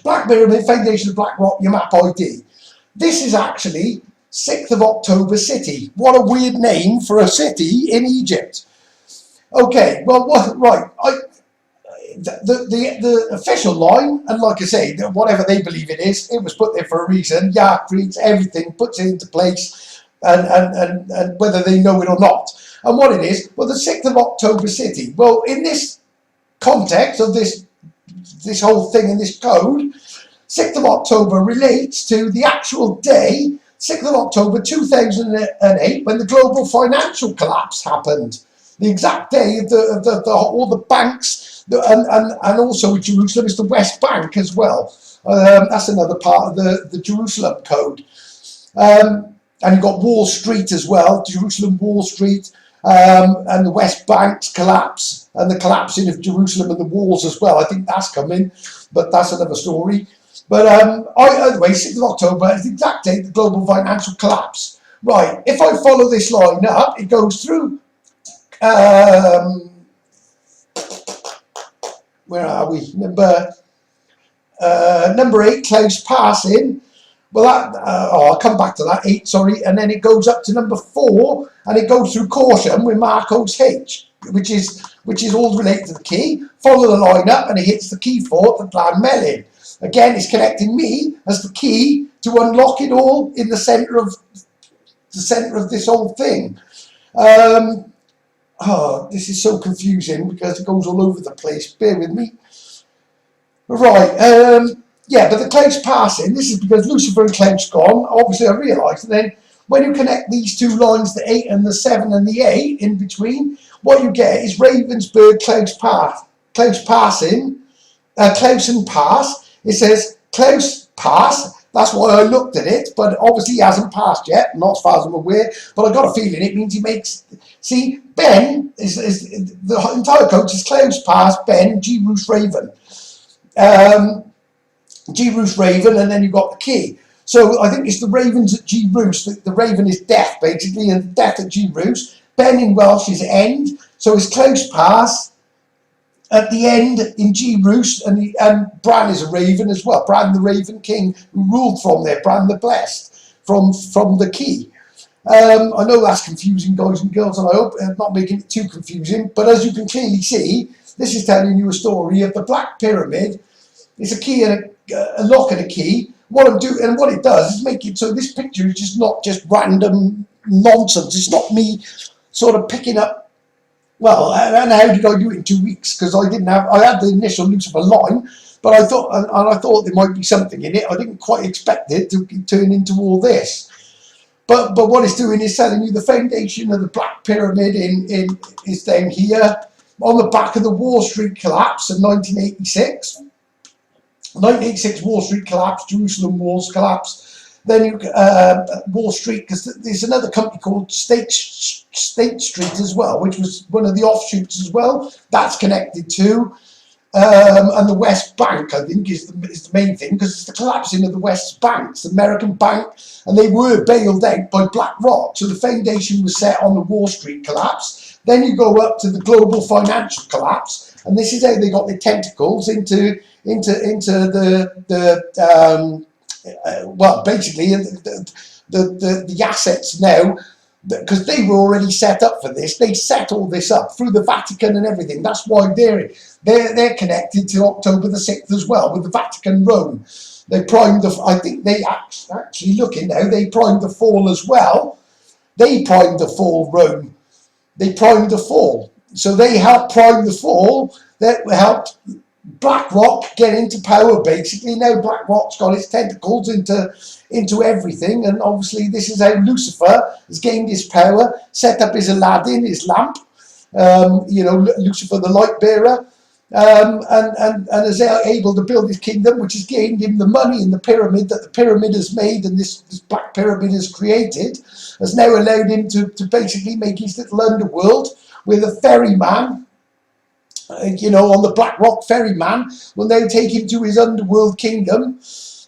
Black Pyramid, foundation of black rock, your map ID. This is actually 6th of October City. What a weird name for a city in Egypt. Okay, well, right. The official line, and like I say, whatever they believe it was put there for a reason. Yah creates everything, puts it into place, and whether they know it or not. And what it is, well, the 6th of October City. Well, in this context of this whole thing in this code, 6th of October relates to the actual day, 6th of October 2008, when the global financial collapse happened. The exact day of all the banks, and also with Jerusalem is the West Bank as well. That's another part of the Jerusalem code. And you've got Wall Street as well, Jerusalem Wall Street, and the West Bank's collapse, and the collapsing of Jerusalem and the walls as well. I think that's coming, but that's another story. But either way, 6th of October is the exact date of the global financial collapse. Right, if I follow this line up, it goes through, where are we? Number 8, close passing. Well, I'll come back to that, 8, sorry. And then it goes up to number 4, and it goes through caution with Marco's H, which is all related to the key. Follow the line up, and it hits the key fort at Landmelin. Again, it's connecting me as the key to unlock it all in the center of this whole thing. This is so confusing because it goes all over the place. Bear with me. Right. Yeah, but the close passing, this is because Lucifer and Clout's gone. Obviously, I realised. And then when you connect these two lines, the 8 and the 7 and the 8 in between, what you get is Ravensburg close passing, close and pass. It says close pass. That's why I looked at it, but obviously he hasn't passed yet, not as far as I'm aware. But I got a feeling it means he makes. See, Ben is the entire coach is close pass. Ben G Roos Raven, G Roos Raven, and then you've got the key. So I think it's the Ravens at G Roos. The Raven is death basically, and death at G Roos. Ben in Welsh is end, so it's close pass. At the end in G Roos, and Bran is a raven as well. Bran the Raven King, who ruled from there. Bran the Blessed from the key. I know that's confusing, guys and girls, and I hope I'm not making it too confusing. But as you can clearly see, this is telling you a story of the Black Pyramid. It's a key and a lock and a key. What I'm doing and what it does is make it so this picture is just not just random nonsense. It's not me sort of picking up. Well, and how did I do it in 2 weeks? Because I had the initial Lucifer line, but I thought there might be something in it. I didn't quite expect it to turn into all this. But what it's doing is telling you the foundation of the Black Pyramid is down here on the back of the Wall Street collapse in 1986. 1986 Wall Street collapse, Jerusalem walls collapse. Then you Wall Street, because there's another company called State Street as well, which was one of the offshoots as well. That's connected to. And the West Bank, I think, is the main thing, because it's the collapsing of the West Banks, the American bank, and they were bailed out by BlackRock. So the foundation was set on the Wall Street collapse. Then you go up to the global financial collapse, and this is how they got their tentacles into well, basically the assets now, because they were already set up for this. They set all this up through the Vatican and everything. That's why they're connected to October the 6th as well, with the Vatican Rome. They primed the, I think they actually looking now, they primed the fall as well. They primed the fall, Rome. They primed the fall. So they helped prime the fall. That helped BlackRock get into power, basically. Now BlackRock's got its tentacles into everything, and obviously this is how Lucifer has gained his power, set up his Aladdin, his lamp, you know, Lucifer the light bearer, and is able to build his kingdom, which has gained him the money in the pyramid that the pyramid has made, and this black pyramid has created, has now allowed him to basically make his little underworld with a ferryman. You know, on the BlackRock ferryman will now take him to his underworld kingdom,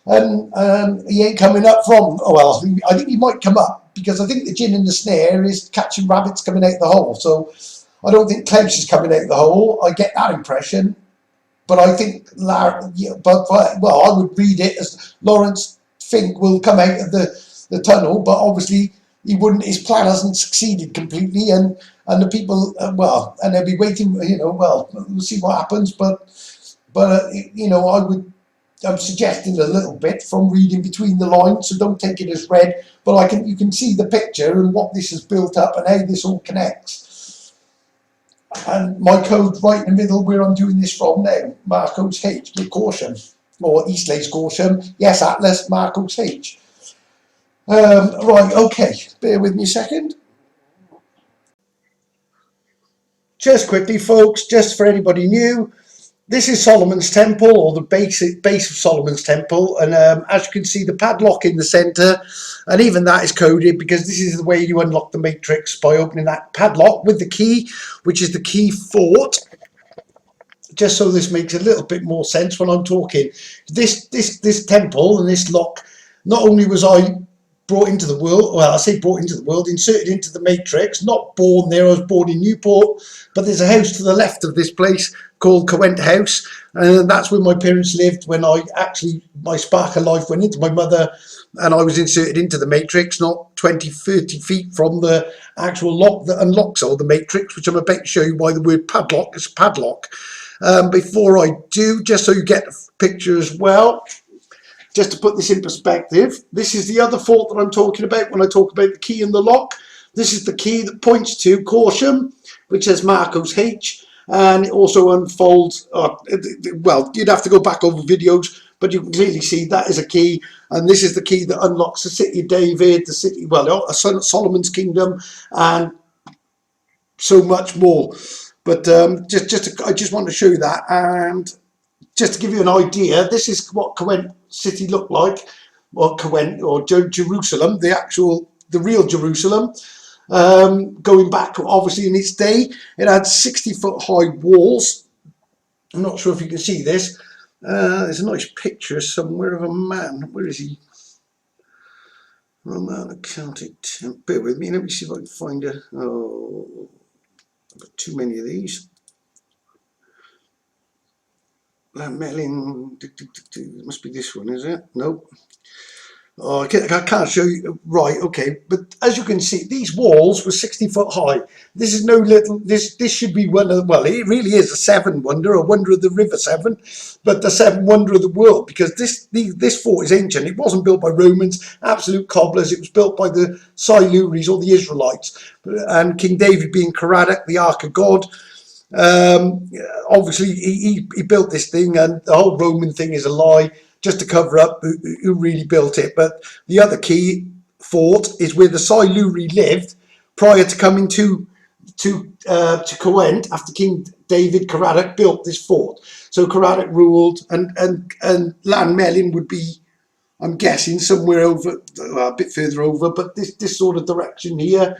and he ain't coming up from, oh well, I think he might come up, because I think the gin in the snare is catching rabbits coming out the hole. So I don't think Klaus is coming out the hole. I get that impression, but I think, well, I would read it as Lawrence Fink will come out of the tunnel, but obviously he wouldn't. His plan hasn't succeeded completely, and the people, well, and they'll be waiting. You know, well, we'll see what happens, but you know, I'm suggesting a little bit from reading between the lines, so don't take it as read. But you can see the picture and what this has built up and how this all connects. And my code's right in the middle where I'm doing this from now. Marcos H, with caution, or Eastleigh's caution. Yes, Atlas, Marcos H. Right, okay, bear with me a second. Just quickly, folks, just for anybody new, this is Solomon's Temple, or the base of Solomon's Temple, and as you can see, the padlock in the center, and even that is coded, because this is the way you unlock the matrix, by opening that padlock with the key, which is the key fort. Just so this makes a little bit more sense when I'm talking, this temple and this lock, not only was I brought into the world, well, I say brought into the world, inserted into the matrix, not born there, I was born in Newport, but there's a house to the left of this place called Cowent House, and that's where my parents lived when my spark of life went into my mother, and I was inserted into the matrix, not 20-30 feet from the actual lock that unlocks all the matrix, which I'm about to show you why the word padlock is padlock. Before I do, just so you get the picture as well, just to put this in perspective, this is the other fort that I'm talking about when I talk about the key and the lock. This is the key that points to caution, which says Marcos H, and it also unfolds, well, you'd have to go back over videos, but you can clearly see that is a key, and this is the key that unlocks the city of David, the city, well, Solomon's kingdom, and so much more. But I just want to show you that, and just to give you an idea, this is what Cowent City looked like, or Cowent, or Jerusalem, the real Jerusalem. Going back, obviously, in its day, it had 60-foot high walls. I'm not sure if you can see this. There's a nice picture somewhere of a man. Where is he? Roman accounting. Bear with me. Let me see if I can find a. Oh, I've got too many of these. Melin, it must be this one, is it? Nope. Oh, I can't show you. Right, okay. But as you can see, these walls were 60-foot high. This is no little. This should be one of the, well, it really is a seven wonder, a wonder of the River Severn, but the seven wonder of the world, because this fort is ancient. It wasn't built by Romans, absolute cobblers. It was built by the Silures, or the Israelites, and King David being Caradoc, the Ark of God. Obviously he built this thing, and the whole Roman thing is a lie, just to cover up who really built it. But the other key fort is where the Siluri lived prior to coming to Cowent, after King David. Caradoc built this fort, so Caradoc ruled, and Lan Melin would be, I'm guessing somewhere over, a bit further over, but this sort of direction here.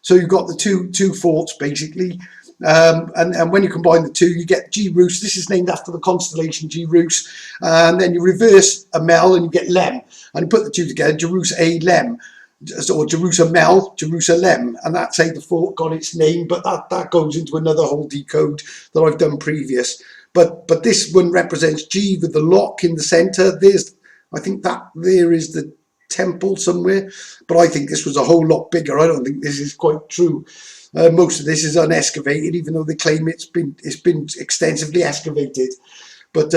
So you've got the two forts basically, and when you combine the two, you get G Rus. This is named after the constellation G Rus, and then you reverse a Mel and you get Lem, and you put the two together, Jerusalem Lem, or Jerusalem, Jerusalem, and that's how the fort got its name. But that goes into another whole decode that I've done previous. But this one represents G with the lock in the center. I think that there is the temple somewhere, but I think this was a whole lot bigger. I don't think this is quite true. Most of this is unexcavated, even though they claim it's been extensively excavated. But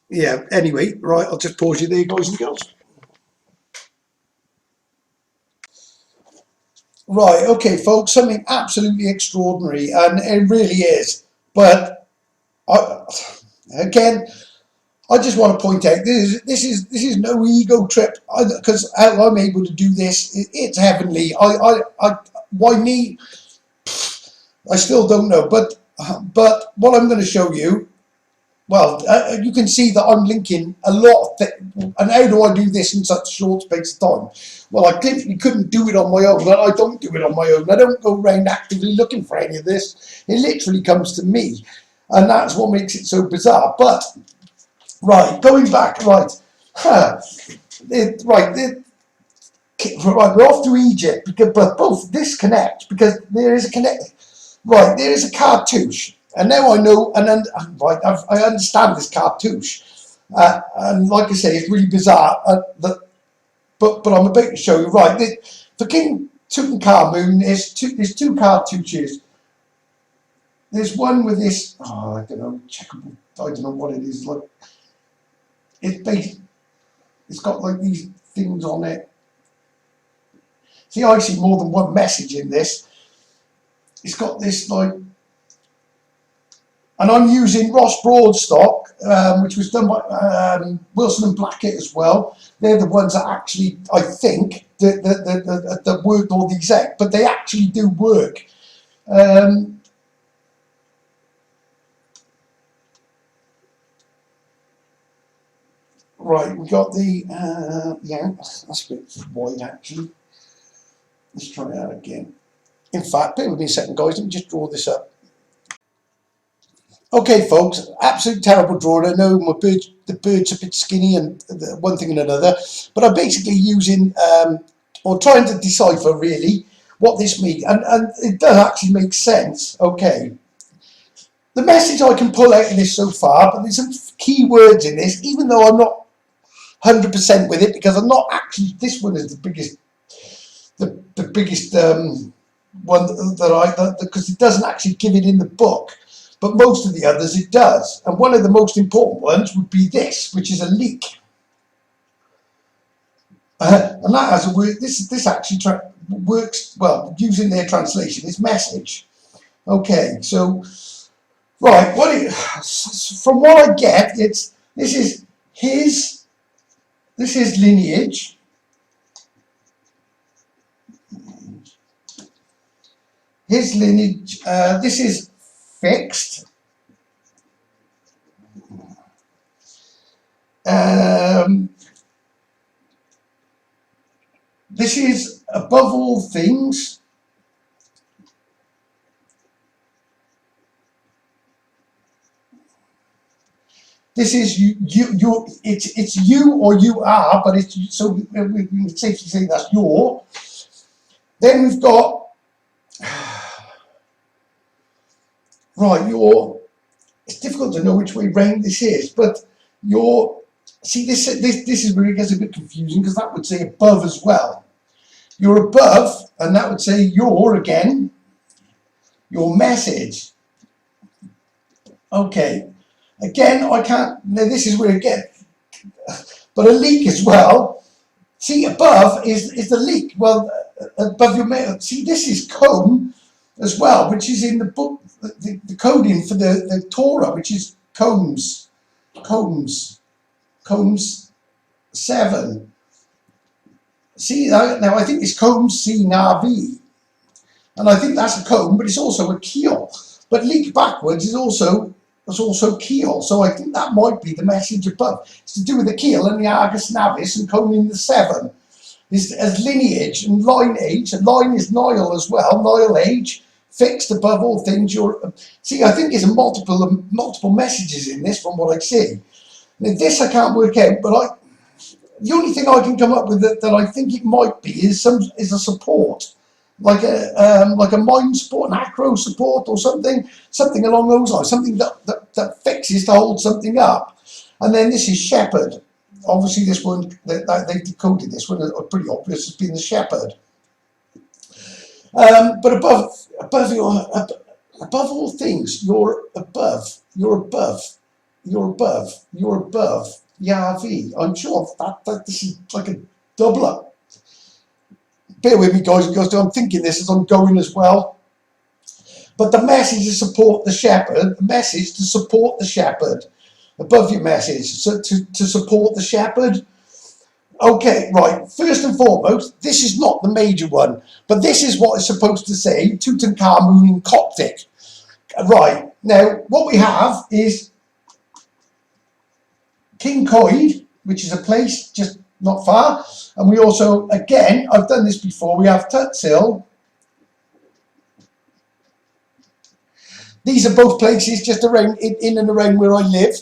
yeah, anyway, right, I'll just pause you there, guys and girls. Right, okay, folks, something absolutely extraordinary, and it really is. But again, I just want to point out this is no ego trip, because how I'm able to do this, it's heavenly. Why me? I still don't know. But what I'm going to show you, well, you can see that I'm linking a lot of things. And how do I do this in such a short space of time? Well, I clearly couldn't do it on my own, and I don't do it on my own. I don't go around actively looking for any of this. It literally comes to me, and that's what makes it so bizarre. But right, going back, right, we're off to Egypt, but both disconnect, because there is a connect. Right, there is a cartouche, and now I know, and right, I understand this cartouche, and like I say, it's really bizarre. But I'm about to show you. Right, for King Tutankhamun, there's two cartouches. There's one with this, I don't know, checkable. I don't know what it is. Like, it's got like these things on it. See, I see more than one message in this. It's got this like, and I'm using Ross Broadstock, which was done by Wilson and Blackett as well. They're the ones that actually, I think, that worked all these out, but they actually do work. Right, we got the, yeah, that's a bit wide actually. Let's try it out again. In fact, bear with me a second, guys, let me just draw this up. Okay, folks, absolute terrible drawing. I know the bird's a bit skinny and one thing and another, but I'm basically using, or trying to decipher really what this means, and it does actually make sense. Okay. The message I can pull out of this so far, but there's some key words in this, even though I'm not 100% with it, because I'm not actually, this one is the biggest one that because it doesn't actually give it in the book, but most of the others it does. And one of the most important ones would be this, which is a leak. And that has a word, this actually works, well, using their translation, it's message. Okay, so, right, from what I get, this is lineage. His lineage, this is fixed. This is above all things. This is it's you or you are, but it's so we can safely say that's your. Then we've got right, it's difficult to know which way round this is, but see this is where it gets a bit confusing, because that would say above as well. You're above, and that would say your again, your message. Okay, again, I can't, now this is where it gets, but a leak as well. See, above is the leak. Well, above your mail. See, this is comb as well, which is in the book, the coding for the Torah, which is combs 7. See, now I think it's combs C Navi, and I think that's a comb, but it's also a keel. But leak backwards is also was also keel. So I think that might be the message above. It's to do with the keel and the Argus Navis and Conan the Seven. Is as lineage and line age. And line is Nile as well. Nile age, fixed above all things. See, I think there's multiple messages in this from what I see. Now, this I can't work out, but the only thing I can come up with that I think it might be is a support, like a mind support, an acro support, or something along those lines, something that fixes to hold something up. And then this is shepherd. Obviously, this one they decoded this one. Pretty obvious as being the shepherd. But above all things, you're above. Yahweh. I'm sure that this is like a double up. Bear with me, guys and girls. I'm thinking this as I'm going as well. But the message is support the shepherd. The message to support the shepherd. Above your message. So to support the shepherd. Okay, right. First and foremost, this is not the major one. But this is what it's supposed to say. Tutankhamun in Coptic. Right. Now, what we have is King Coid, which is a place just not far. And we also, again, I've done this before, we have Tutsil. These are both places just around, in and around where I live.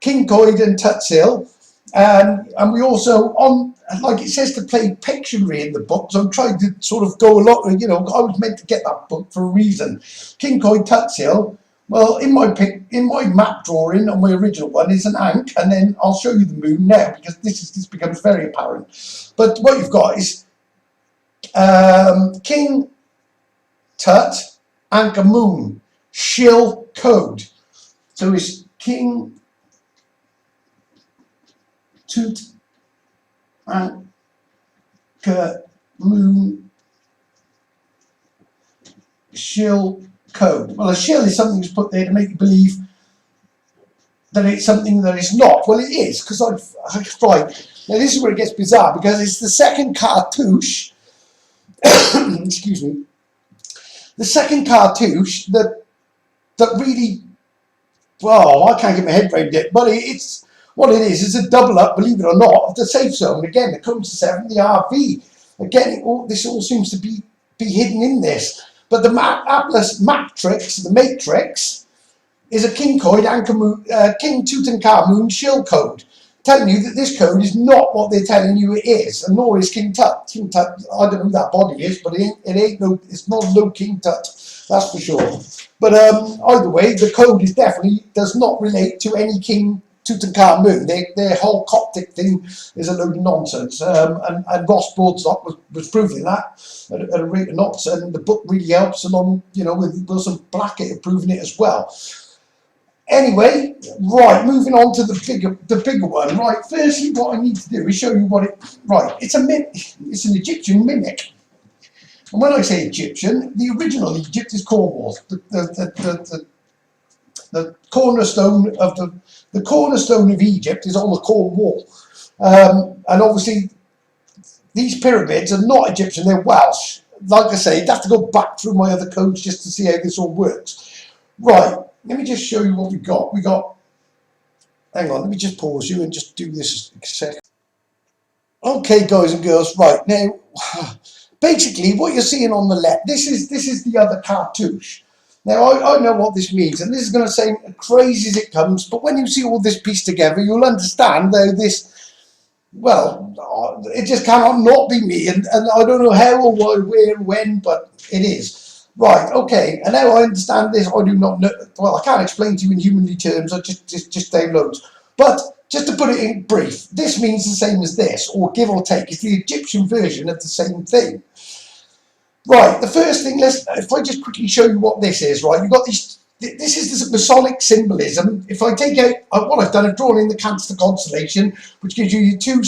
King Coid and Tutsil. And we also, like it says to play Pictionary in the book, so I'm trying to sort of go along, I was meant to get that book for a reason. King Coid, Tutsil. Well, in my map drawing on my original one is an Ankh, and then I'll show you the moon now because this becomes very apparent. But what you've got is King Tut, Ankh, moon, shill code. So it's King Tut, Ankh, moon, shill code. Well, a shill is something that's put there to make you believe that it's something that it's not. Well, it is, because right. Now, this is where it gets bizarre, because it's the second cartouche, excuse me, the second cartouche that really, well, I can't get my head around it, but it's, what it is a double up, believe it or not, of the safe zone. Again, the Code 7, the RV. Again, this all seems to be hidden in this. But the matrix, is a King Coid, King Tutankhamun shill code, telling you that this code is not what they're telling you it is, and nor is King Tut. King Tut, I don't know who that body is, but it's not no King Tut, that's for sure. But either way, the code is does not relate to any King Tutankhamun. Their whole Coptic thing is a load of nonsense. And Ross Broadstock was proving that at a rate of knots, and the book really helps along, with Wilson Blackett proving it as well. Anyway, right, moving on to the bigger one. Right, firstly, what I need to do is show you what it's an Egyptian mimic. And when I say Egyptian, the original Egypt is Cornwall. The cornerstone of Egypt is on the Cornwall, and obviously these pyramids are not Egyptian; they're Welsh. Like I say, you'd have to go back through my other codes just to see how this all works. Right, let me just show you what we got. Hang on, let me just pause you and just do this a sec. Okay, guys and girls, right now, basically what you're seeing on the left, this is the other cartouche. Now, I know what this means, and this is going to sound crazy as it comes, but when you see all this piece together, you'll understand though it just cannot not be me, and I don't know how or why, where, when, but it is. Right, okay, and now I understand this. I do not know, well, I can't explain to you in humanly terms, I just downloads. But just to put it in brief, this means the same as this, or give or take. It's the Egyptian version of the same thing. Right, the first thing, if I just quickly show you what this is, right, you've got this is the Masonic symbolism. If I take out what I've done, I've drawn in the Cancer constellation, which gives you two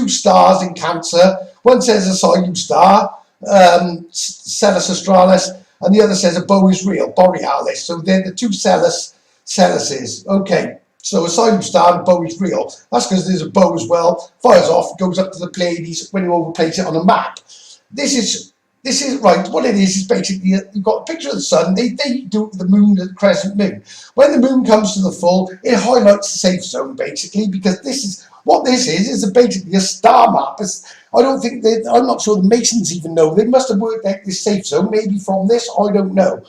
stars in Cancer. One says a Silu star, Celis Australis, and the other says a Borealis. So they're the two Celises. Okay, so a Silu star and a bow is real. That's because there's a bow as well. Fires off, goes up to the Pleiades when you overplace it on a map. This is this is right. What it is basically you've got a picture of the sun. They do the moon, the crescent moon. When the moon comes to the full, it highlights the safe zone basically, because this is what this is basically a star map. I don't think I'm not sure the Masons even know. They must have worked out this safe zone maybe from this. I don't know,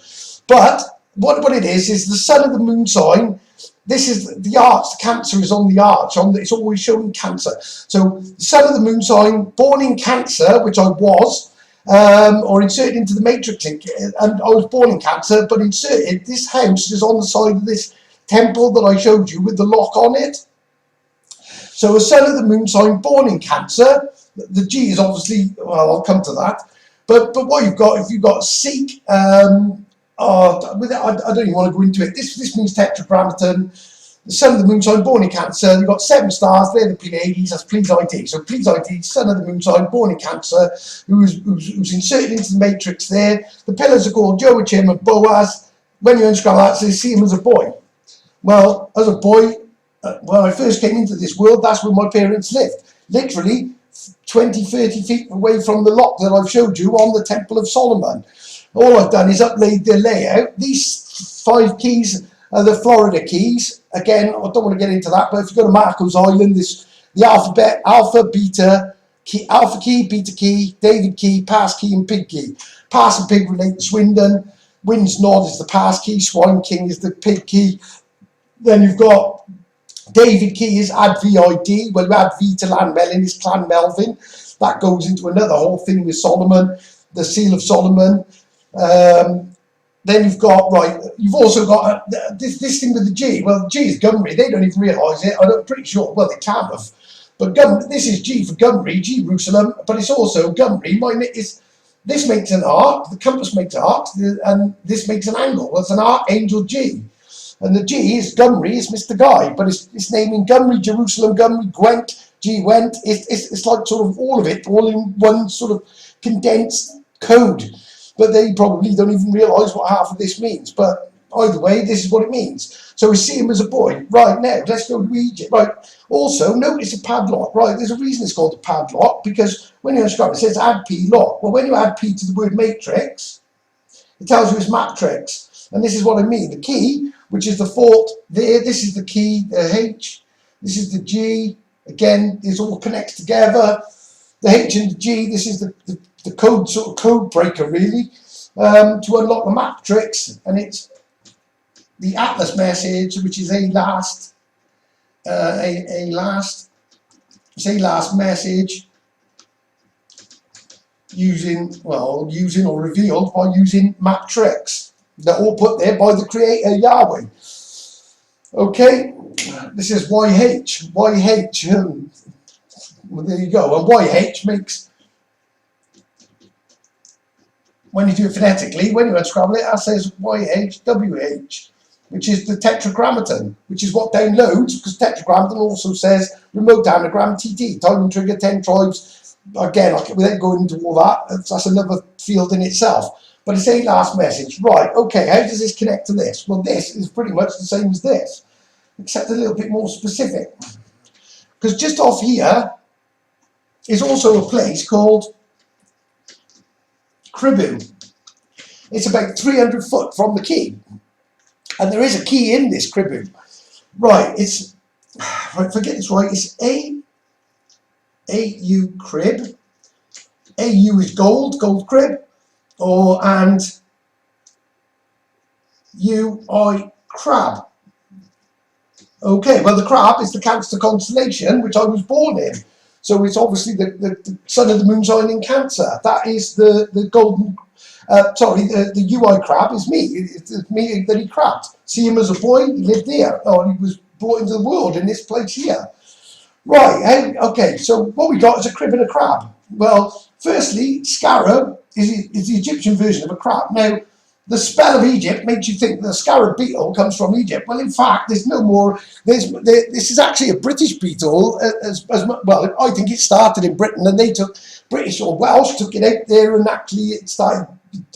but what it is the sun of the moon sign. This is the arch. The Cancer is on the arch. It's always showing Cancer. So the sun of the moon sign, born in Cancer, which I was. Or inserted into the matrix link, and I was born in Cancer, but inserted, this house is on the side of this temple that I showed you with the lock on it. So a son of the moon sign, born in Cancer. The G is obviously, well, I'll come to that, but what you've got, if you've got Sikh, I don't even want to go into it. This means tetragrammaton. The sun of the moon sign, born in Cancer. You've got 7 stars. They're the Pleiades. That's Pleiades. So Pleiades, son of the moon sign, born in Cancer, who's inserted into the matrix there. The pillars are called Joachim and Boaz. When you unscroll that, so you see him as a boy. Well, as a boy, when I first came into this world, that's where my parents lived. Literally 20, 30 feet away from the lock that I've showed you on the Temple of Solomon. All I've done is upload the layout. These 5 keys are the Florida keys. Again, I don't want to get into that, but if you go to Marco's Island, the alphabet, alpha, beta, key, alpha key, beta key, David key, pass key, and pig key. Pass and pig relate to Swindon. Wind's nod is the pass key. Swine king is the pig key. Then you've got David key is add VID. Well, you add V to Llanmelin is Clan Melvin. That goes into another whole thing with Solomon, the seal of Solomon. Then you've got, right, you've also got this thing with the G. Well, G is Gumri. They don't even realise it. I'm pretty sure. Well, they can have. But this is G for Gumri, Jerusalem. But it's also Gumri. This makes an arc. The compass makes arcs. And this makes an angle. Well, it's an archangel G. And the G is Gumri. It's Mr. Guy. But it's naming Gumri, Jerusalem, Gumri, Gwent, G, Went. It's like sort of all of it, all in one sort of condensed code. But they probably don't even realise what half of this means. But either way, this is what it means. So we see him as a boy. Right, now, let's go to Egypt. Right, also, notice a padlock. Right, there's a reason it's called a padlock, because when you unscrap it, it says add P lock. Well, when you add P to the word matrix, it tells you it's matrix. And this is what I mean. The key, which is the 4th there, this is the key, the H, this is the G. Again, this all connects together. The H and the G, this is the code, sort of code breaker really, to unlock the matrix, and it's the Atlas message, which is a last message using or revealed by using matrix. They're all put there by the Creator Yahweh. Okay, this is YH. Well, there you go. And YH makes, when you do it phonetically, when you unscramble it, that says YHWH, which is the tetragrammaton, which is what downloads, because tetragrammaton also says remote anagram TT, time and trigger, 10 tribes. Again, without going into all that, that's another field in itself. But it's a last message. Right, okay, how does this connect to this? Well, this is pretty much the same as this, except a little bit more specific. Because just off here is also a place called Kribu. It's about 300 foot from the key. And there is a key in this Kribu. Right, it's, if I get this right, it's AU crib. AU is gold crib. And UI crab. Okay, well, the crab is the Cancer constellation, which I was born in. So it's obviously the sun of the moon sign in Cancer. That is the golden, the UI crab is me. It's me that he crabbed. See him as a boy, he lived here. Oh, he was brought into the world in this place here. Right, okay, so what we got is a crib and a crab. Well, firstly, scarab is the Egyptian version of a crab. Now, the spell of Egypt makes you think the scarab beetle comes from Egypt. Well, in fact, there's no more. This is actually a British beetle. Well, I think it started in Britain, and they took British or Welsh took it out there, and actually it started.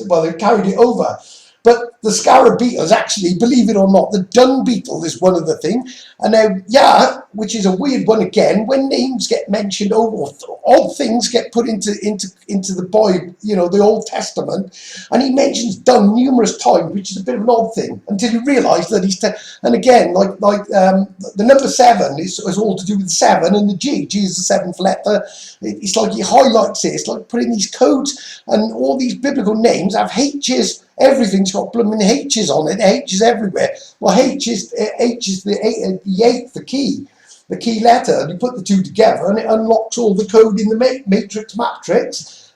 Well, they carried it over. But the scarab beetle is actually, believe it or not, the dung beetle is one of the things. And now, yeah, which is a weird one again, when names get mentioned, or odd things get put into the Bible, you know, the Old Testament, and he mentions dung numerous times, which is a bit of an odd thing, until you realise that he's, and again, the number 7 is all to do with 7 and the G. G is the 7th letter. It's like he highlights it. It's like putting these codes, and all these biblical names have H's. Everything's got blooming H's on it. H is everywhere. Well, H is the 8th, the key letter. And you put the two together, and it unlocks all the code in the matrix,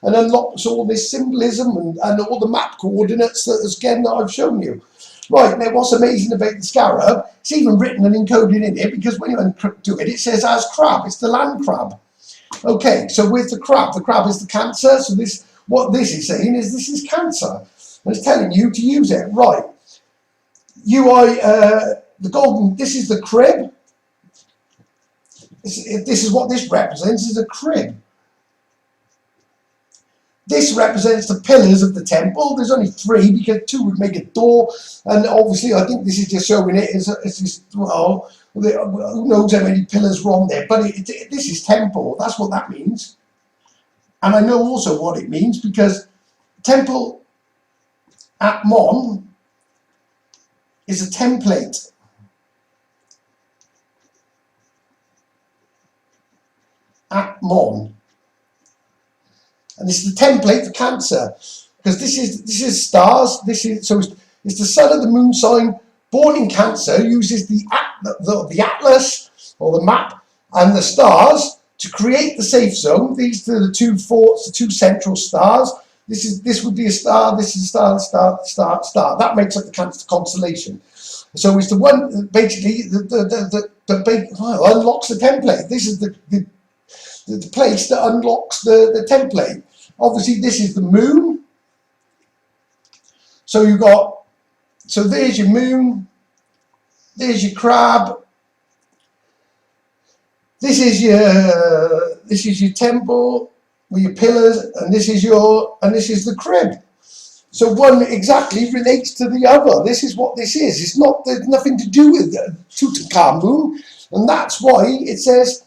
and unlocks all this symbolism and all the map coordinates that I've shown you. Right, now what's amazing about the scarab, it's even written and encoded in here, because when you uncrypt to it, it says as crab, it's the land crab. Okay, so with the crab is the Cancer, so what this is saying is this is Cancer. And it's telling you to use it. Right, the golden, this is the crib. This is what this represents, is a crib. This represents the pillars of the temple. There's only 3, because 2 would make a door. And obviously, I think this is just showing it as well, who knows how many pillars were on there. But this is temple. That's what that means. And I know also what it means, because temple at Mon is a template. At Mon. And this is the template for Cancer, because this is stars. It's the sun of the moon sign, born in Cancer, uses the atlas or the map and the stars to create the safe zone. These are the 2 forts, the 2 central stars. This would be a star. This is a star. That makes up the Cancer constellation. So it's the one basically that unlocks the template. This is the place that unlocks the template. Obviously, this is the moon. So there's your moon, there's your crab, this is your temple with your pillars, and this is the crib. So one exactly relates to the other. This is what this is. There's nothing to do with Tutankhamun, and that's why it says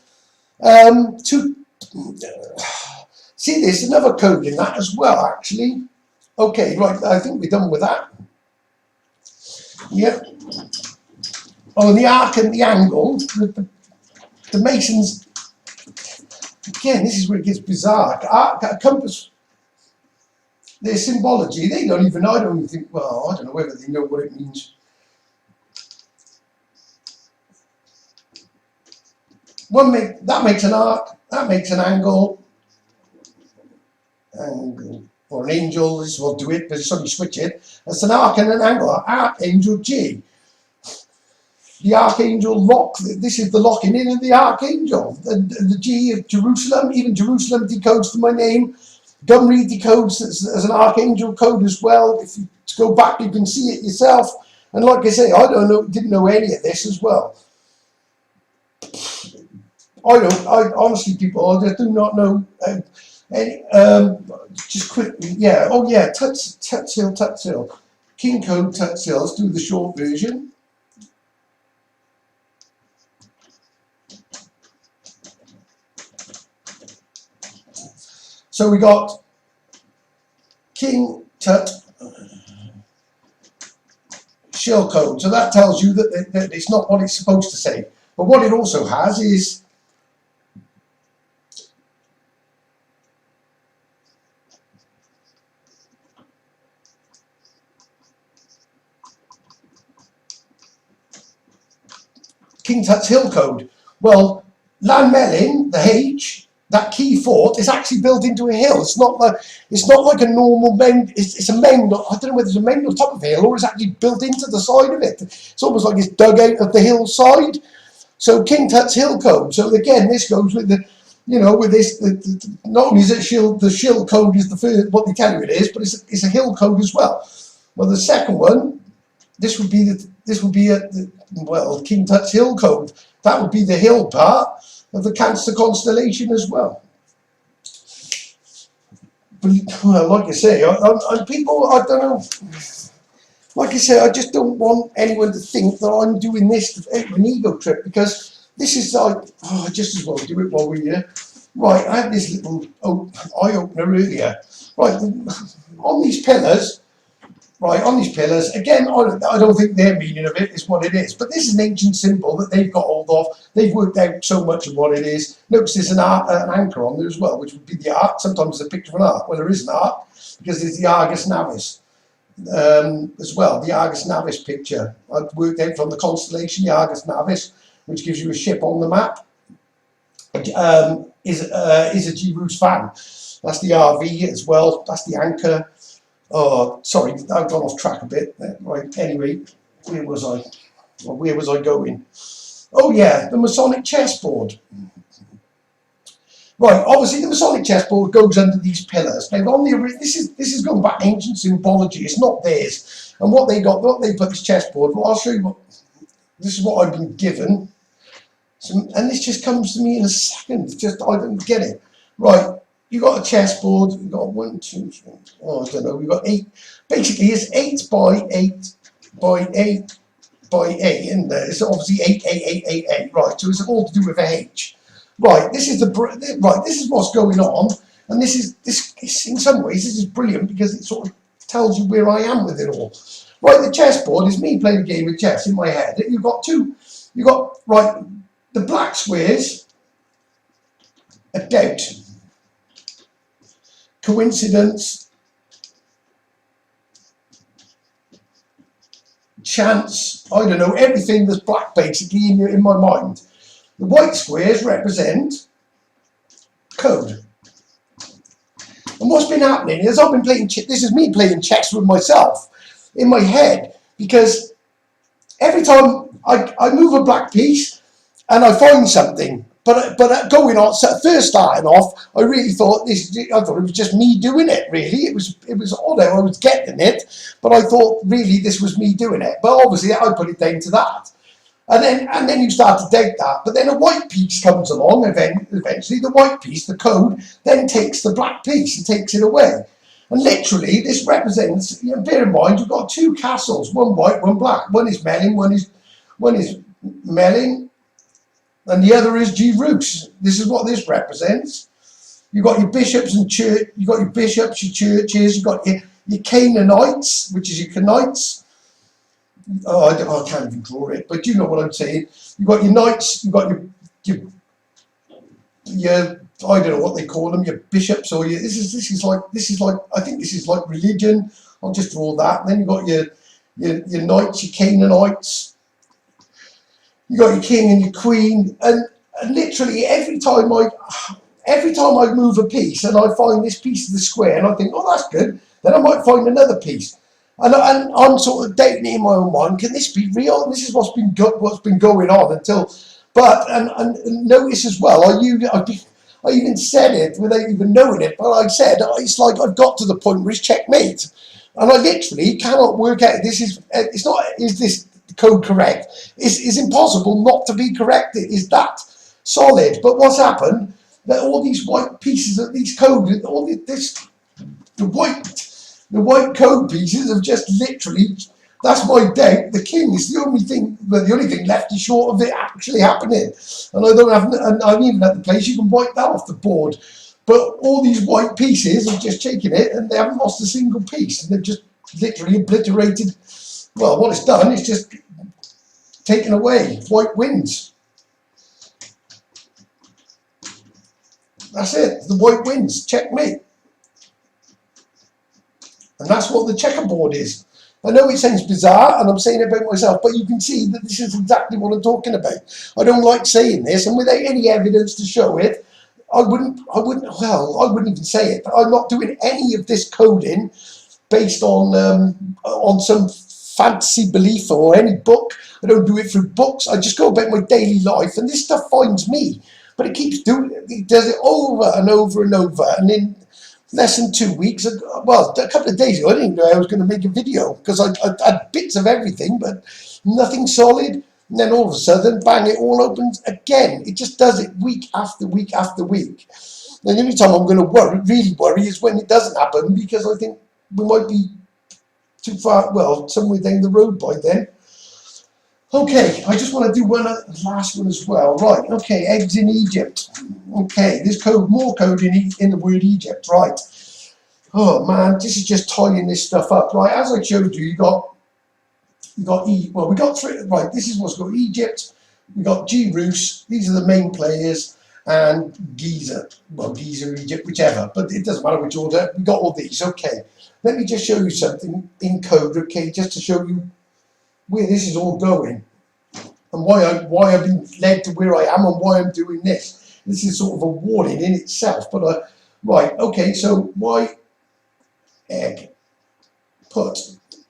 see, there's another code in that as well, actually. Okay, right, I think we're done with that. Yep. Oh, the arc and the angle, the Masons, again, this is where it gets bizarre. Arc, compass, their symbology, I don't even think, well, I don't know whether they know what it means. That makes an arc, that makes an angle, or an angel. This will do it, but it's only switch it. That's an arc and an angle. Archangel G. The archangel lock. This is the locking in of the archangel. The G of Jerusalem. Even Jerusalem decodes for my name. Gumri decodes as an archangel code as well. If you go back, you can see it yourself. And like I say, didn't know any of this as well. I honestly, people, I do not know. Just quickly, yeah. Oh yeah, Tutsil. King code Tutsil. Let's do the short version. So we got King Tut shell code. So that tells you that it's not what it's supposed to say. But what it also has is King Tut's Hill code. Well, Lanmelin, the H, that key fort is actually built into a hill. It's not like a normal main. It's a main. I don't know whether it's a main on top of a hill or it's actually built into the side of it. It's almost like it's dug out of the hillside. So King Tut's Hill code. So again, this goes with the, with this. Not only is it the shill code is the first, what they tell you it is, but it's a hill code as well. Well, the second one, this would be King Tut's Hill code. That would be the hill part of the Cancer constellation as well. But well, like I say, people, I don't know. Like I say, I just don't want anyone to think that I'm doing this for an ego trip, because this is like, oh, just as well do it while we're here. Right, I had this little eye opener earlier. Right, on these pillars, again, I don't think their meaning of it is what it is, but this is an ancient symbol that they've got hold of. They've worked out so much of what it is. Notice there's an anchor on there as well, which would be the ark. Sometimes it's a picture of an ark. Well, there is an ark because there's the Argus Navis as well, the Argus Navis picture. I've worked out from the constellation, the Argus Navis, which gives you a ship on the map. Is a G-Roos fan. That's the RV as well. That's the anchor. Oh, sorry, I've gone off track a bit. Right, anyway, where was I? Well, where was I going? Oh yeah, the Masonic chessboard. Right, obviously the Masonic chessboard goes under these pillars. Now, on the this is going back ancient symbology. It's not theirs. And what they put this chessboard. Well, I'll show you what. This is what I've been given. And this just comes to me in a second. It's just I don't get it. Right, you got a chessboard. You got 1, 2, 3. Oh, I don't know. We got 8. Basically, it's 8 by 8 by 8 by 8, isn't there? It's obviously 8, 8, 8, 8, 8. Right, so it's all to do with a H. Right, this is This is what's going on, and this in some ways this is brilliant because it sort of tells you where I am with it all. Right, the chessboard is me playing a game of chess in my head. You've got right. The black squares are doubt, coincidence, chance, I don't know, everything that's black basically in my mind. The white squares represent code. And what's been happening is I've been playing, this is me playing chess with myself in my head, because every time I move a black piece, and I find something, but going on, so first starting off, I really thought I thought it was just me doing it. Really, it was odd how I was getting it, but I thought really this was me doing it. But obviously, I put it down to that, and then you start to doubt that. But then a white piece comes along, and then eventually the white piece, the code, then takes the black piece and takes it away. And literally, this represents. Bear in mind, you've got 2 castles, one white, one black. One is Melling, one is Melling. And the other is G-Roos. This is what this represents. You've got your bishops and church. You've got your bishops, your churches. You've got your Canaanites, which is your Canaanites. Oh, I can't even draw it, but you know what I'm saying. You've got your knights. You've got your I don't know what they call them. Your bishops or your. This is like I think this is like religion. I'll just draw that. And then you've got your knights, your Canaanites. You got your king and your queen, and literally every time I move a piece and I find this piece of the square and I think, oh, that's good, then I might find another piece, and I'm sort of doubting it in my own mind. Can this be real? And this is what's been going on until, and notice as well, I even said it without even knowing it, but I said it's like I've got to the point where it's checkmate, and I literally cannot work out. Is this code correct? It's impossible not to be correct. It is that solid. But what's happened? That all these white pieces of these code, the white code pieces have just literally. That's my doubt. The king is the only thing. But the only thing left is short of it actually happening. And I don't have. And I'm even at the place you can wipe that off the board. But all these white pieces have just taken it, and they haven't lost a single piece. And they've just literally obliterated. Well, what it's done is just taken away. White wins. That's it. The white wins. Checkmate. And that's what the checkerboard is. I know it sounds bizarre, and I'm saying it about myself, but you can see that this is exactly what I'm talking about. I don't like saying this, and without any evidence to show it, I wouldn't even say it. I'm not doing any of this coding based on some fantasy belief or any book. I don't do it through books. I just go about my daily life, and this stuff finds me. But it keeps doing it. It does it over and over and over. And in less than 2 weeks, well, a couple of days ago, I didn't know I was going to make a video because I had bits of everything, but nothing solid. And then all of a sudden, bang, it all opens again. It just does it week after week after week. And the only time I'm going to really worry is when it doesn't happen, because I think we might be too far, well, somewhere down the road by then. Okay, I just want to do one last one as well. Right, okay, eggs in Egypt. Okay, there's more code in the word Egypt, right. Oh man, this is just tying this stuff up, right. As I showed you, we got three, right, this is what's got Egypt, we got G-Rus, these are the main players, and Giza, well, Giza, Egypt, whichever, but it doesn't matter which order, we got all these, okay. Let me just show you something in code, okay, just to show you where this is all going, and why I've been led to where I am, and why I'm doing this. This is sort of a warning in itself, but right, okay, so why egg put,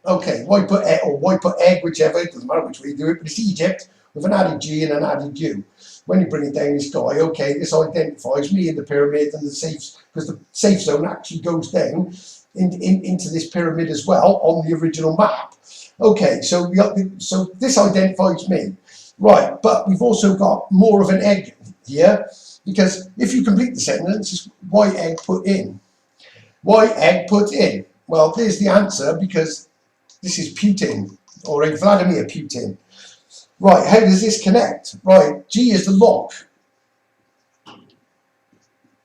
okay, why put egg, or why put egg, whichever, it doesn't matter which way you do it, but it's Egypt with an added G and an added U. When you bring it down this guy, okay, this identifies me in the pyramid and the safe, because the safe zone actually goes down into this pyramid as well on the original map. Okay, so so this identifies me, right? But we've also got more of an egg here, because if you complete the sentence, it's why egg put in. Why egg put in? Well, there's the answer, because this is Putin, or a Vladimir Putin. Right, how does this connect? Right, G is the lock.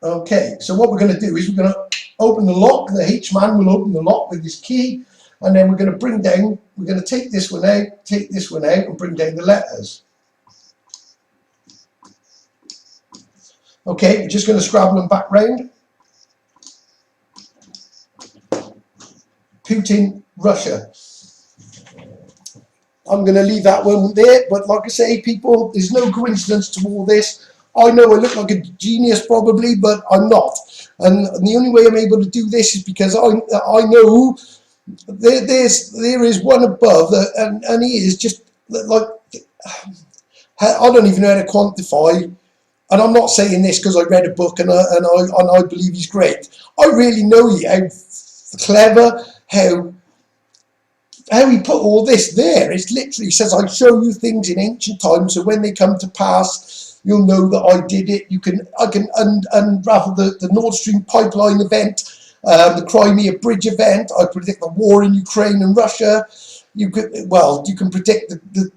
Okay, so what we're going to do is we're going to open the lock. The H-man will open the lock with his key, and then we're going to bring down, we're going to take this one out, and bring down the letters. Okay, we're just going to scrabble them back round. Putin, Russia. I'm going to leave that one there, but like I say, people, there's no coincidence to all this. I know I look like a genius probably, but I'm not. And the only way I'm able to do this is because I know there is one above, and he is just like, I don't even know how to quantify. And I'm not saying this because I read a book and I believe he's great. I really know how clever, how he put all this there. It literally says, I show you things in ancient times, so when they come to pass, you'll know that I did it. I can unravel the Nord Stream pipeline event, the Crimea Bridge event. I predict the war in Ukraine and Russia. You can predict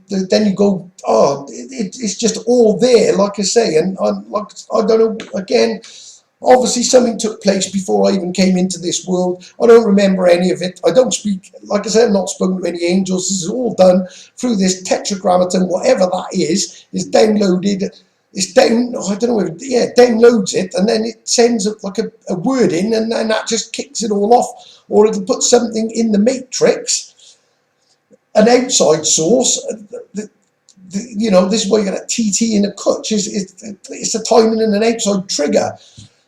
then you go, oh, it's just all there, like I say. And I don't know, again, obviously something took place before I even came into this world. I don't remember any of it. I don't speak, like I said, I've not spoken to any angels. This is all done through this tetragrammaton, whatever that is downloaded. It's down, I don't know, it downloads it, and then it sends like a word in, and then that just kicks it all off. Or it'll put something in the matrix, an outside source. You know, this is why you get a TT and a Kutch. It's a timing and an outside trigger.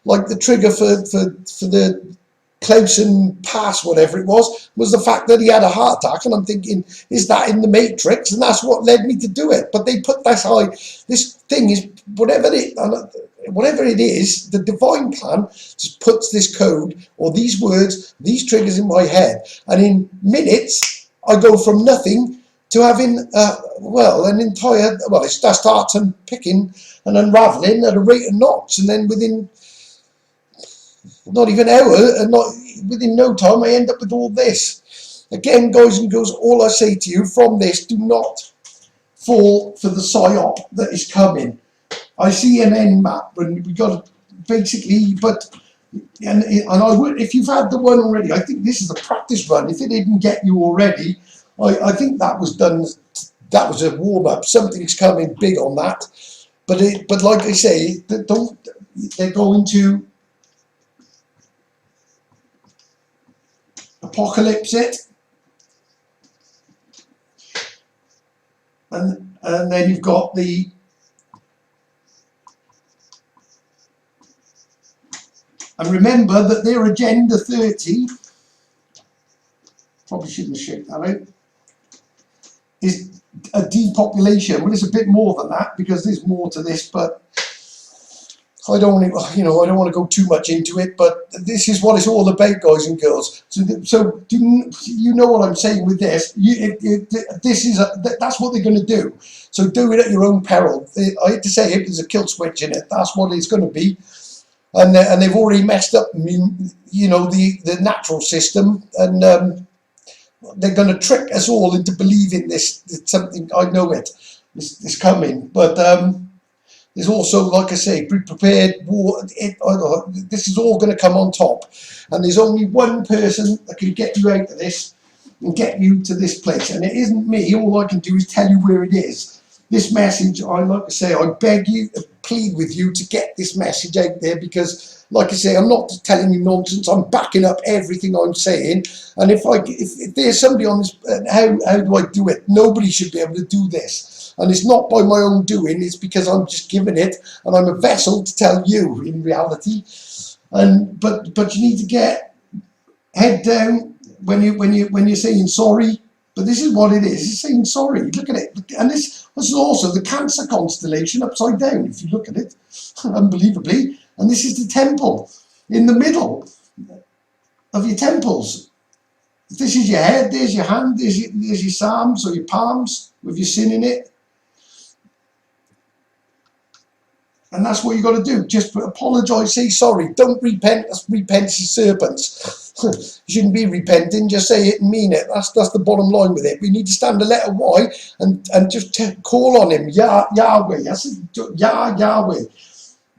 Like the trigger for the Clausen pass, whatever it was the fact that he had a heart attack, and I'm thinking, is that in the matrix? And that's what led me to do it. But they put this thing is whatever it is, the divine plan just puts this code or these words, these triggers in my head, and in minutes I go from nothing to having an entire, it starts unpicking and unraveling at a rate of knots, and then within not even an hour, and not within no time, I end up with all this. Again, guys and girls, all I say to you from this, do not fall for the psyop that is coming. I see an end map, and we got to basically, and I would, if you've had the one already, I think this is a practice run. If it didn't get you already, I think that was done. That was a warm up. Something's coming big on that, but like I say, they're going to Apocalyptic, and then you've got the and remember that their Agenda 30, probably shouldn't shake that out, is a depopulation. Well, it's a bit more than that because there's more to this, but I don't want to go too much into it, but this is what it's all about, guys and girls. So do you know what I'm saying with this? That's what they're going to do. So do it at your own peril. I hate to say it, there's a kill switch in it. That's what it's going to be, and they've already messed up, the natural system, and they're going to trick us all into believing this. It's something, I know it. This coming, but there's also, like I say, be prepared. This is all going to come on top, and there's only one person that can get you out of this and get you to this place, and it isn't me. All I can do is tell you where it is. This message, I like to say, I beg you, plead with you to get this message out there, because, like I say, I'm not just telling you nonsense. I'm backing up everything I'm saying. And if there's somebody on this, how do I do it? Nobody should be able to do this. And it's not by my own doing. It's because I'm just giving it, and I'm a vessel to tell you in reality. And but you need to get head down when you're saying sorry. But this is what it is. It's saying sorry. Look at it. And this is also the Cancer constellation upside down, if you look at it, unbelievably. And this is the temple in the middle of your temples. If this is your head, there's your hand, there's your psalms or your palms with your sin in it. And that's what you got to do. Just apologise, say sorry. Don't repent. That's repent to serpents. You shouldn't be repenting. Just say it and mean it. That's the bottom line with it. We need to stand the letter Y and just call on him. Yahweh. That's Yahweh.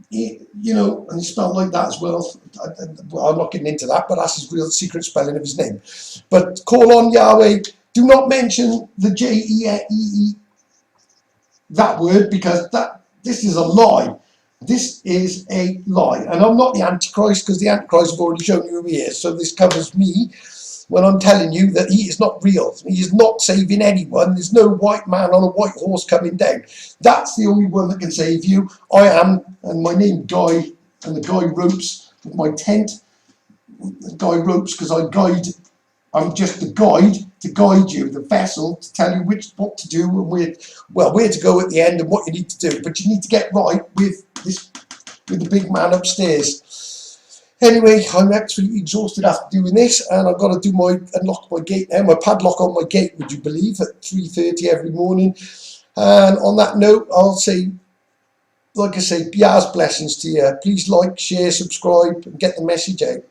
You know, and it's spelled like that as well. I'm not getting into that, but that's his real secret spelling of his name. But call on Yahweh. Do not mention the J-E-E, that word, because this is a lie. This is a lie. And I'm not the Antichrist, because the Antichrist have already shown you who he is. So this covers me when I'm telling you that he is not real. He is not saving anyone. There's no white man on a white horse coming down. That's the only one that can save you. I am, and my name Guy, and the Guy ropes with my tent. Guy ropes, because I'm just the guide to guide you, the vessel to tell you what to do and where to go at the end and what you need to do. But you need to get right with the big man upstairs. Anyway, I'm absolutely exhausted after doing this, and I've got to unlock my gate now. My padlock on my gate, would you believe, at 3:30 every morning. And on that note, I'll say, like I say, Yah's blessings to you. Please like, share, subscribe, and get the message out.